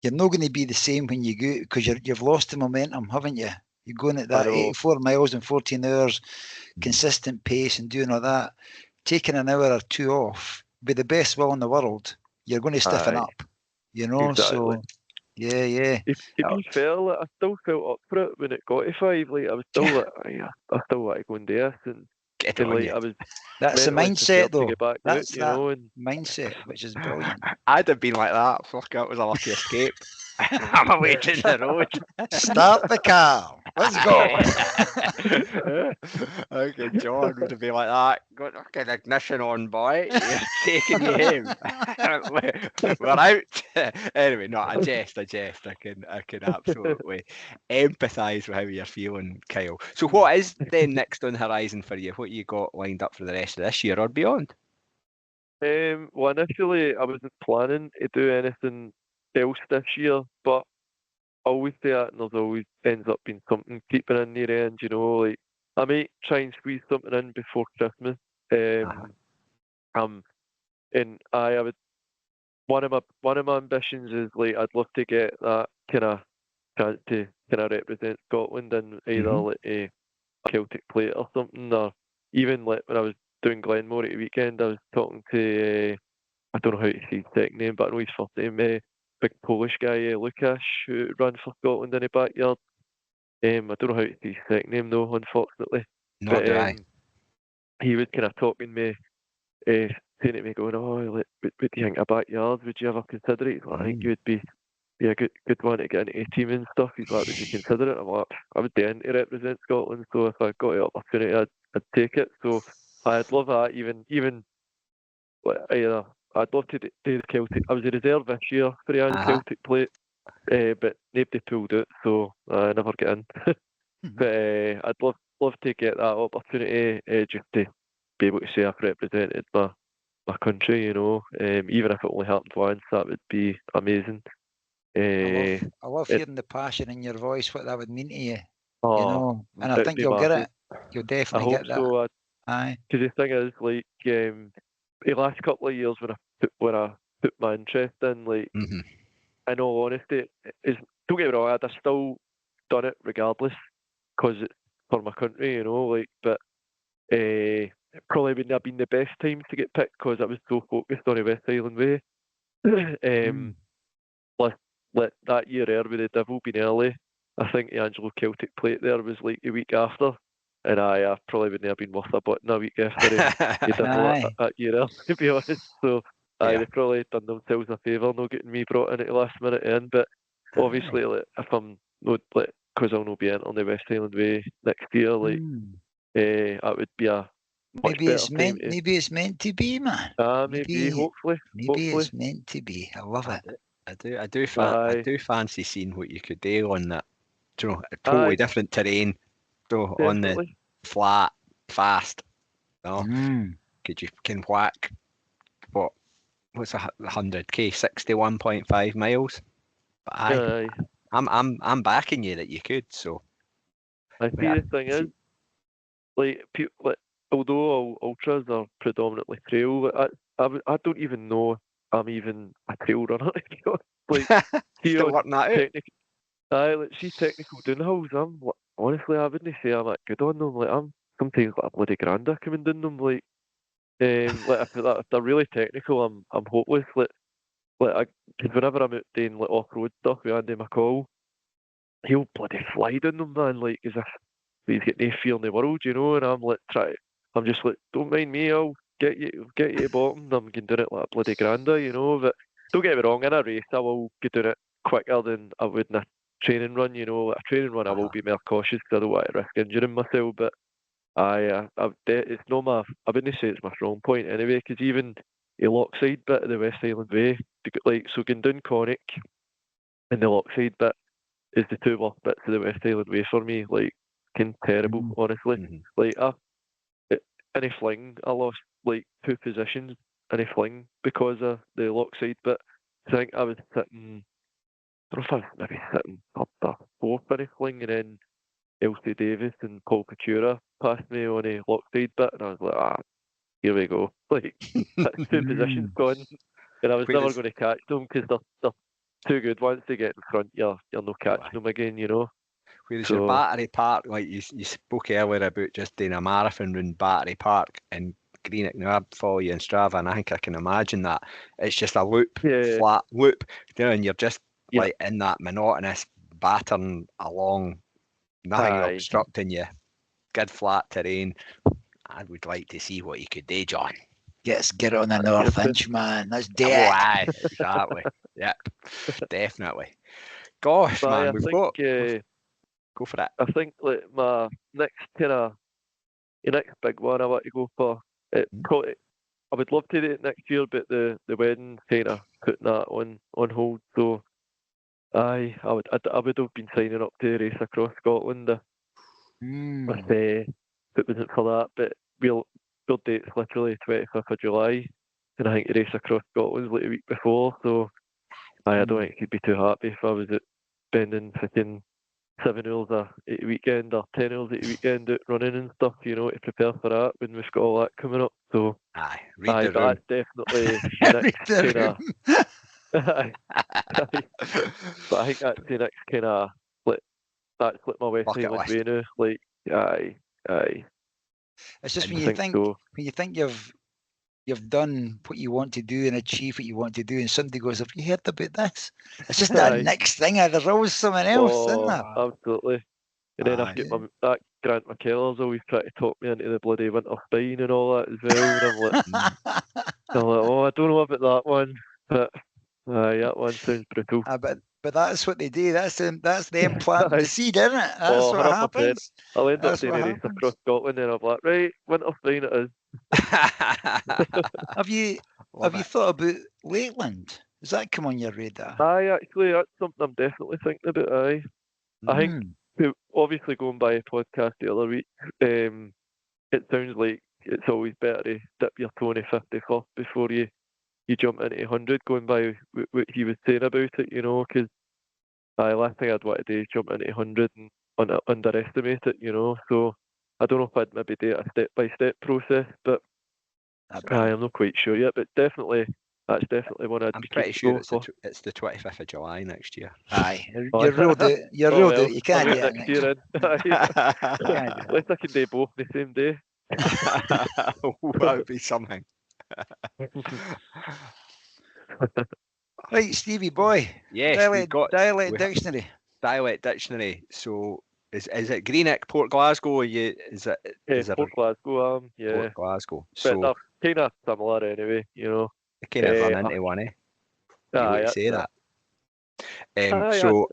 you're not going to be the same when you go, because you've lost the momentum, haven't you? You're going at that 84 miles in 14 hours, consistent pace and doing all that. Taking an hour or two off, with the best will in the world, you're going to stiffen up, Exactly. So yeah. If you fell, I still felt up for it when it got to 5. I was still I still want to go and do this, and I was. That's a mindset, though. That's that mindset, which is brilliant. I'd have been like that. Fuck, that was a lucky escape. I'm away to the road. Start the car. Let's go. Okay, John would have been like that. Got fucking ignition on, boy. You're taking you home. We're out. Anyway, no, I jest. I can absolutely empathise with how you're feeling, Kyle. So what is then next on the horizon for you? What you got lined up for the rest of this year or beyond? Well, initially I wasn't planning to do anything else this year, but I always say that, and there's always ends up being something keeping in near end. I might try and squeeze something in before Christmas. And I would one of my ambitions is I'd love to get that kind of chance to kind of represent Scotland in either a Celtic plate or something, or even when I was doing Glenmore at the weekend, I was talking to I don't know how to say his second name, but I know his first name, big Polish guy, Lukasz, who ran for Scotland in the backyard. I don't know how to say his second name though, unfortunately. Nor do I. He was kind of talking to me, saying to me, going, what do you think of backyards? Would you ever consider it? I think you would be a good one to get into a team and stuff. He's like, would you consider it? I'm like, I would do to represent Scotland, so if I got the opportunity, I'd take it. So I'd love that, even I'd love to do the Celtic. I was a reserve this year for the Celtic plate, but nobody pulled it, so I never get in. But I'd love to get that opportunity, just to be able to say I've represented my country, even if it only happened once. That would be amazing. I love hearing the passion in your voice, what that would mean to you. And I think you'll get it. You'll definitely get that. I hope so. Aye. Because the thing is, the last couple of years when I put my interest in, in all honesty, don't get me wrong, I'd still done it regardless because it's for my country, you know. Like, but it probably wouldn't have been the best time to get picked because I was so focused on the West Highland Way. Like that year there with the Devil being early, I think the Angelo Celtic plate there was like a week after, and I probably wouldn't have been worth a button a week after the Devil that year early, to be honest. So they probably done themselves a favour not getting me brought in at the last minute in. But obviously, like, if I'm not, like, because I'll not be entering the West Highland Way next year, like that would be a much better time. Maybe it's meant to be, man. Maybe hopefully. It's meant to be. I love it. I do fancy seeing what you could do on that. You know, totally different terrain. So on the flat, fast. You know, you can whack what's 100k, 61.5 miles. But I'm backing you that you could. So I see the thing is, like, although all ultras are predominantly trail, I don't even know I'm even a trail runner. Like, still working that out. See technical downhills. Honestly, I wouldn't say I'm that good on them. Like, I'm sometimes like a bloody granda coming down them. Like if they're really technical, I'm hopeless. Cause whenever I'm out doing like off-road stuff with Andy McCall, he'll bloody fly down them, man. Like, as if he's got no fear in the world, you know. And I'm just like, don't mind me, I'll get you to the bottom. I'm going doing it like a bloody granda, you know. But don't get me wrong, in a race I will get doing it quicker than I would in a training run, you know. A training run I will be more cautious because I don't want to risk injuring myself. But it's not my, I wouldn't say it's my strong point anyway, because even a lockside bit of the West Highland Way, so going down Conic and the lockside bit is the two worst bits of the West Highland Way for me. Like, terrible, honestly. Like, in a fling, I lost like 2 positions in a fling because of the lockside bit. I think I was sitting, I don't know if I was maybe sitting up the 4th in a fling, and then Elsie Davis and Paul Coutura passed me on a lockside bit, and I was like, here we go. Like, that's 2 positions gone, and I was never going to catch them because they're too good. Once they get in front, you're not catching them again, you know. Whereas your Battery Park, like you spoke earlier about just doing a marathon round Battery Park in Greenock. Now I follow you in Strava, and I think I can imagine that it's just a flat loop, you know, and you're just like in that monotonous battering along, nothing obstructing you, good flat terrain. I would like to see what you could do, John. Yes, get it on the North Inch, man. That's dead. Oh, aye, exactly. Yep, definitely. Gosh, man, go for it. I think like my next the next big one I want to go for. Probably, I would love to do it next year, but the wedding kind of putting that on hold. So, I would have been signing up to race across Scotland if it wasn't for that. But real date's literally 25th of July, and I think the race across Scotland's like a week before. So, I don't think he'd be too happy if I was spending fucking 7 hours at the weekend or 10 hours at the weekend out running and stuff, you know, to prepare for that when we've got all that coming up. So, that's definitely the next kind of. But I think that's the next kind of that's like my West Highland Way now. Like, aye. It's just when you think you've done what you want to do and achieved what you want to do, and somebody goes, "Have you heard about this?" It's just that next thing. There's always something else, isn't there? Absolutely. And then I've got that Grant McKellar's always trying to talk me into the bloody winter spine and all that as well. And I'm like, oh, I don't know about that one, but that one sounds brutal. But that's what they do. That's them planting the seed, isn't it? That's what 100%. Happens. I'll end up doing a race across Scotland, and I'm like, right, winter spine it is. Have you thought about Lakeland? Does that come on your radar? Actually, that's something I'm definitely thinking about. I think, obviously, going by a podcast the other week, it sounds like it's always better to dip your toe in 50 first before you jump into 100, going by what he was saying about it, you know, because last thing I'd want to do is jump into 100 and underestimate it, you know. So I don't know if I'd maybe do a step-by-step process, but I'm not quite sure yet. But definitely that's definitely one I'd I'm be pretty keen to sure go it's the 25th of July next year. Aye, Oh, you're ruled out. You're oh ruled well, out. You can't I'll do wait it next next year year. then. You can't do At least I can do both the same day. That would be something. Right, Stevie boy. Yes, we've got Dialect we- dictionary. dialect dictionary. So is it Greenock, Port Glasgow? Is it Port Glasgow, yeah. Port Glasgow? But So they're kind of similar anyway, you know. you kind of run Uh, into one, eh? You Aye, would that's say it. that. Aye, So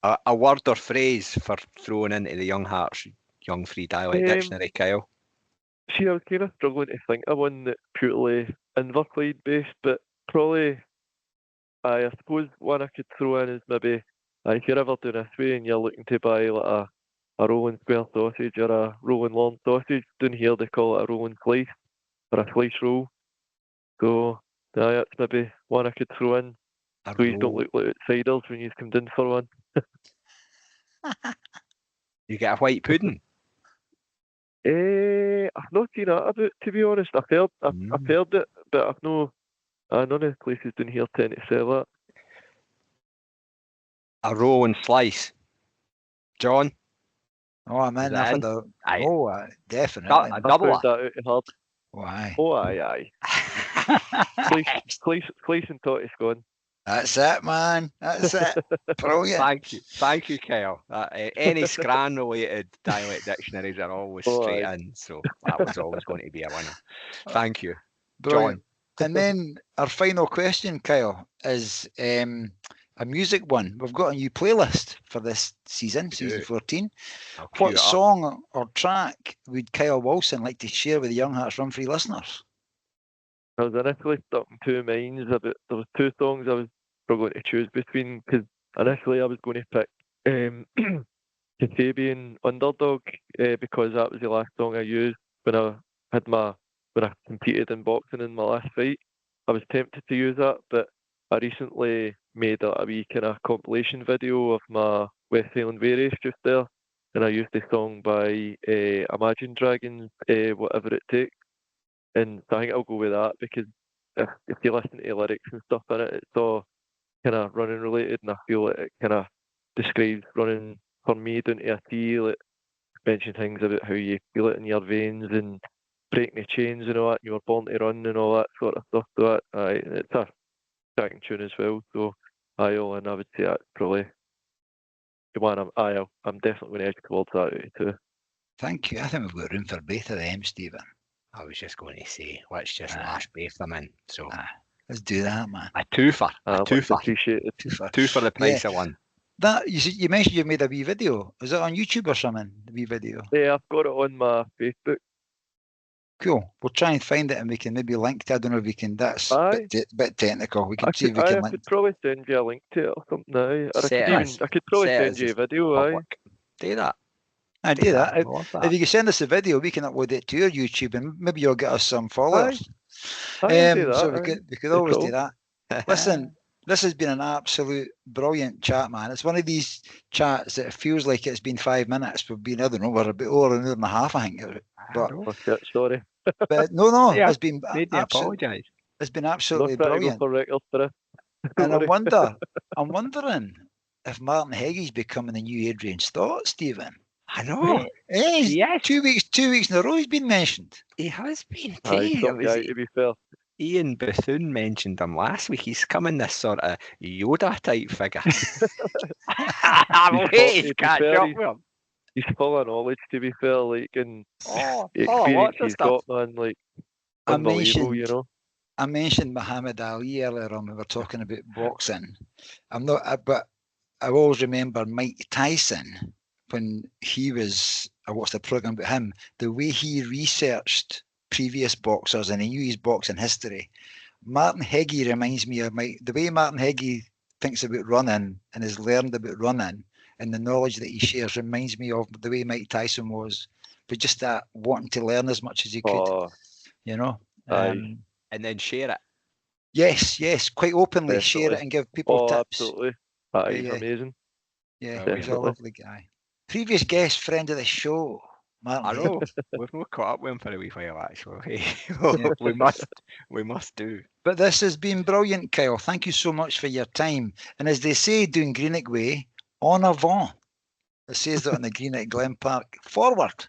a word or phrase for throwing into the Young Hearts Young Free Dialect Dictionary, Kyle. See, I was kind of struggling to think of one that purely Inverclyde based, but probably, I suppose one I could throw in is maybe, if you're ever doing this way and you're looking to buy like a rolling square sausage or a rolling long sausage, down here they call it a rolling slice or a slice roll. So, aye, that's maybe one I could throw in. So you don't look like outsiders when you come in for one. You get a white pudding. I've not seen that about, to be honest. I've heard it, but I've no. None of the places down here tend to sell that. A roll and slice. John? Oh man, Is I've it had in? a Aye. oh definitely. A I double. found that out hard. Oh, aye. Oh, aye. Slice and totty scone. That's it, man. That's it. Brilliant. Thank you, Kyle. Any Scran related dialect dictionaries are always straight in, so that was always going to be a winner. Thank you, Brilliant. John. And then our final question, Kyle, is a music one. We've got a new playlist for this season 14. What song or track would Kyle Wilson like to share with the Young Hearts Run Free listeners? I was initially stuck in two minds about. There was two songs I was struggling to choose between, because initially I was going to pick Kasabian Underdog because that was the last song I used when I competed in boxing in my last fight. I was tempted to use that, but I recently made a wee kind of compilation video of my West Highland Way Race just there, and I used the song by Imagine Dragons, Whatever It Takes. And so I think I'll go with that, because if you listen to the lyrics and stuff in it, it's all kind of running related, and I feel like it kind of describes running for me down to a T. Like, mention things about how you feel it in your veins and breaking the chains and all that. You were born to run and all that sort of stuff. So it's a cracking tune as well. So I would say that's probably the one I'm definitely going to edge towards that too. Thank you. I think we've got room for both of them, Stephen. I was just going to say, let's just lash both them in. So let's do that, man. A twofer. Appreciate it. Two for the price of one. That you mentioned you made a wee video. Is it on YouTube or something? The wee video. Yeah, I've got it on my Facebook. Cool. We'll try and find it, and we can maybe link to it. I don't know if we can. That's a bit technical. We can see if we can link. I could probably send you a link to it or something now. I could probably send you a video. Do that. I do that. If you can send us a video, we can upload it to your YouTube, and maybe you'll get us some followers. So we could always do that. Listen, this has been an absolute brilliant chat, man. It's one of these chats that feels like it's been 5 minutes. We've been, I don't know, we're a bit over an hour and a half, I think. But sorry. But no, yeah, it's been apologise. It's been absolutely brilliant. For records for it. And I'm wondering if Martin Heggie's becoming the new Adrian Stott, Stephen. I know. Yes. 2 weeks in a row he's been mentioned. He has been. To be fair. Ian Bethune mentioned him last week. He's coming this sort of Yoda type figure. I'm waiting to catch up with him. He's full of knowledge, to be fair. Like, and experience he's got, man. Like, unbelievable, you know. I mentioned Muhammad Ali earlier on when we were talking about boxing. But I always remember Mike Tyson. When I watched a program about him, the way he researched previous boxers and he knew his boxing history. Martin Heggie reminds me of the way Martin Heggie thinks about running and has learned about running, and the knowledge that he shares reminds me of the way Mike Tyson was, but just that wanting to learn as much as he could, you know. And then share it. Yes, quite openly. Definitely. Share it and give people tips. Absolutely. That is amazing. Yeah, he's a lovely guy. Previous guest, friend of the show, Martin. I know we've not caught up with him for a wee while actually. Yeah. we must do. But this has been brilliant, Kyle. Thank you so much for your time. And as they say doing Greenock Way, en avant. It says that on the Greenock Glenpark. Forward.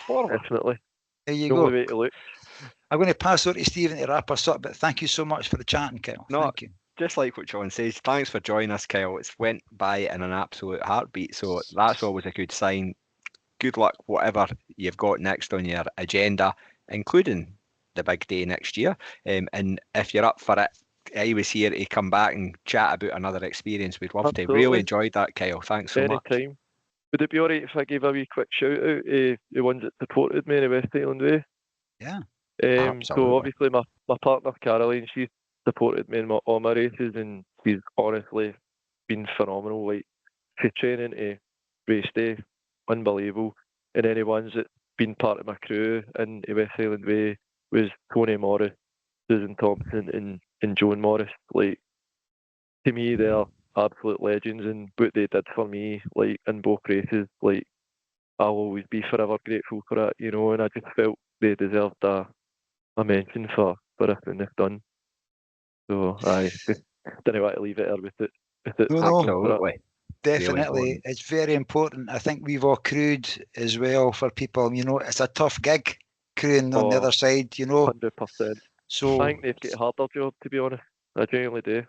Forward. Definitely. There you The go. only way to look. I'm going to pass over to Stephen to wrap us up, but thank you so much for the chatting, Kyle. No, Thank you. Just like what John says, thanks for joining us, Kyle. It's went by in an absolute heartbeat, so that's always a good sign. Good luck, whatever you've got next on your agenda, including the big day next year. And if you're up for it, I was here to come back and chat about another experience. We'd love Absolutely. to. Really enjoyed that, Kyle. Thanks so much. Anytime. Would it be alright if I gave a wee quick shout out to the ones that supported me in the West Highland Way? Yeah. Absolutely. So obviously my partner Caroline, she's supported me in all my races, and she's honestly been phenomenal. Like, she's training to race day, unbelievable. And any ones that's been part of my crew in the West Highland Way was Tony Morris, Susan Thompson, and Joan Morris. Like, to me, they're absolute legends, and what they did for me, like, in both races, like, I'll always be forever grateful for it, you know. And I just felt they deserved a mention for everything they've done. So I didn't want to leave it there with it. No. Absolutely. Definitely. Really It's very important. I think we've all crewed as well for people. You know, it's a tough gig crewing on the other side, you know. 100%. So I think they've got a harder job, to be honest. I genuinely do.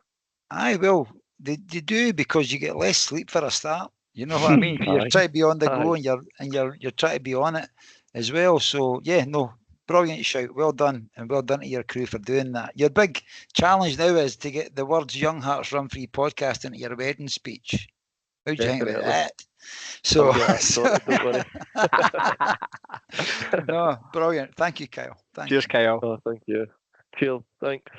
aye, well, they do, because you get less sleep for a start. You know what I mean? You're Aye. trying to be on the go, Aye. and you're trying to be on it as well. So yeah, no, brilliant shout. Well done, and well done to your crew for doing that. Your big challenge now is to get the words Young Hearts Run Free podcast into your wedding speech. How do you think about Definitely. that? So, I'll get that sorted, don't worry. no, brilliant. Thank you, Kyle. Thank Cheers, you. Kyle. Oh, thank you. Cheers. Thanks.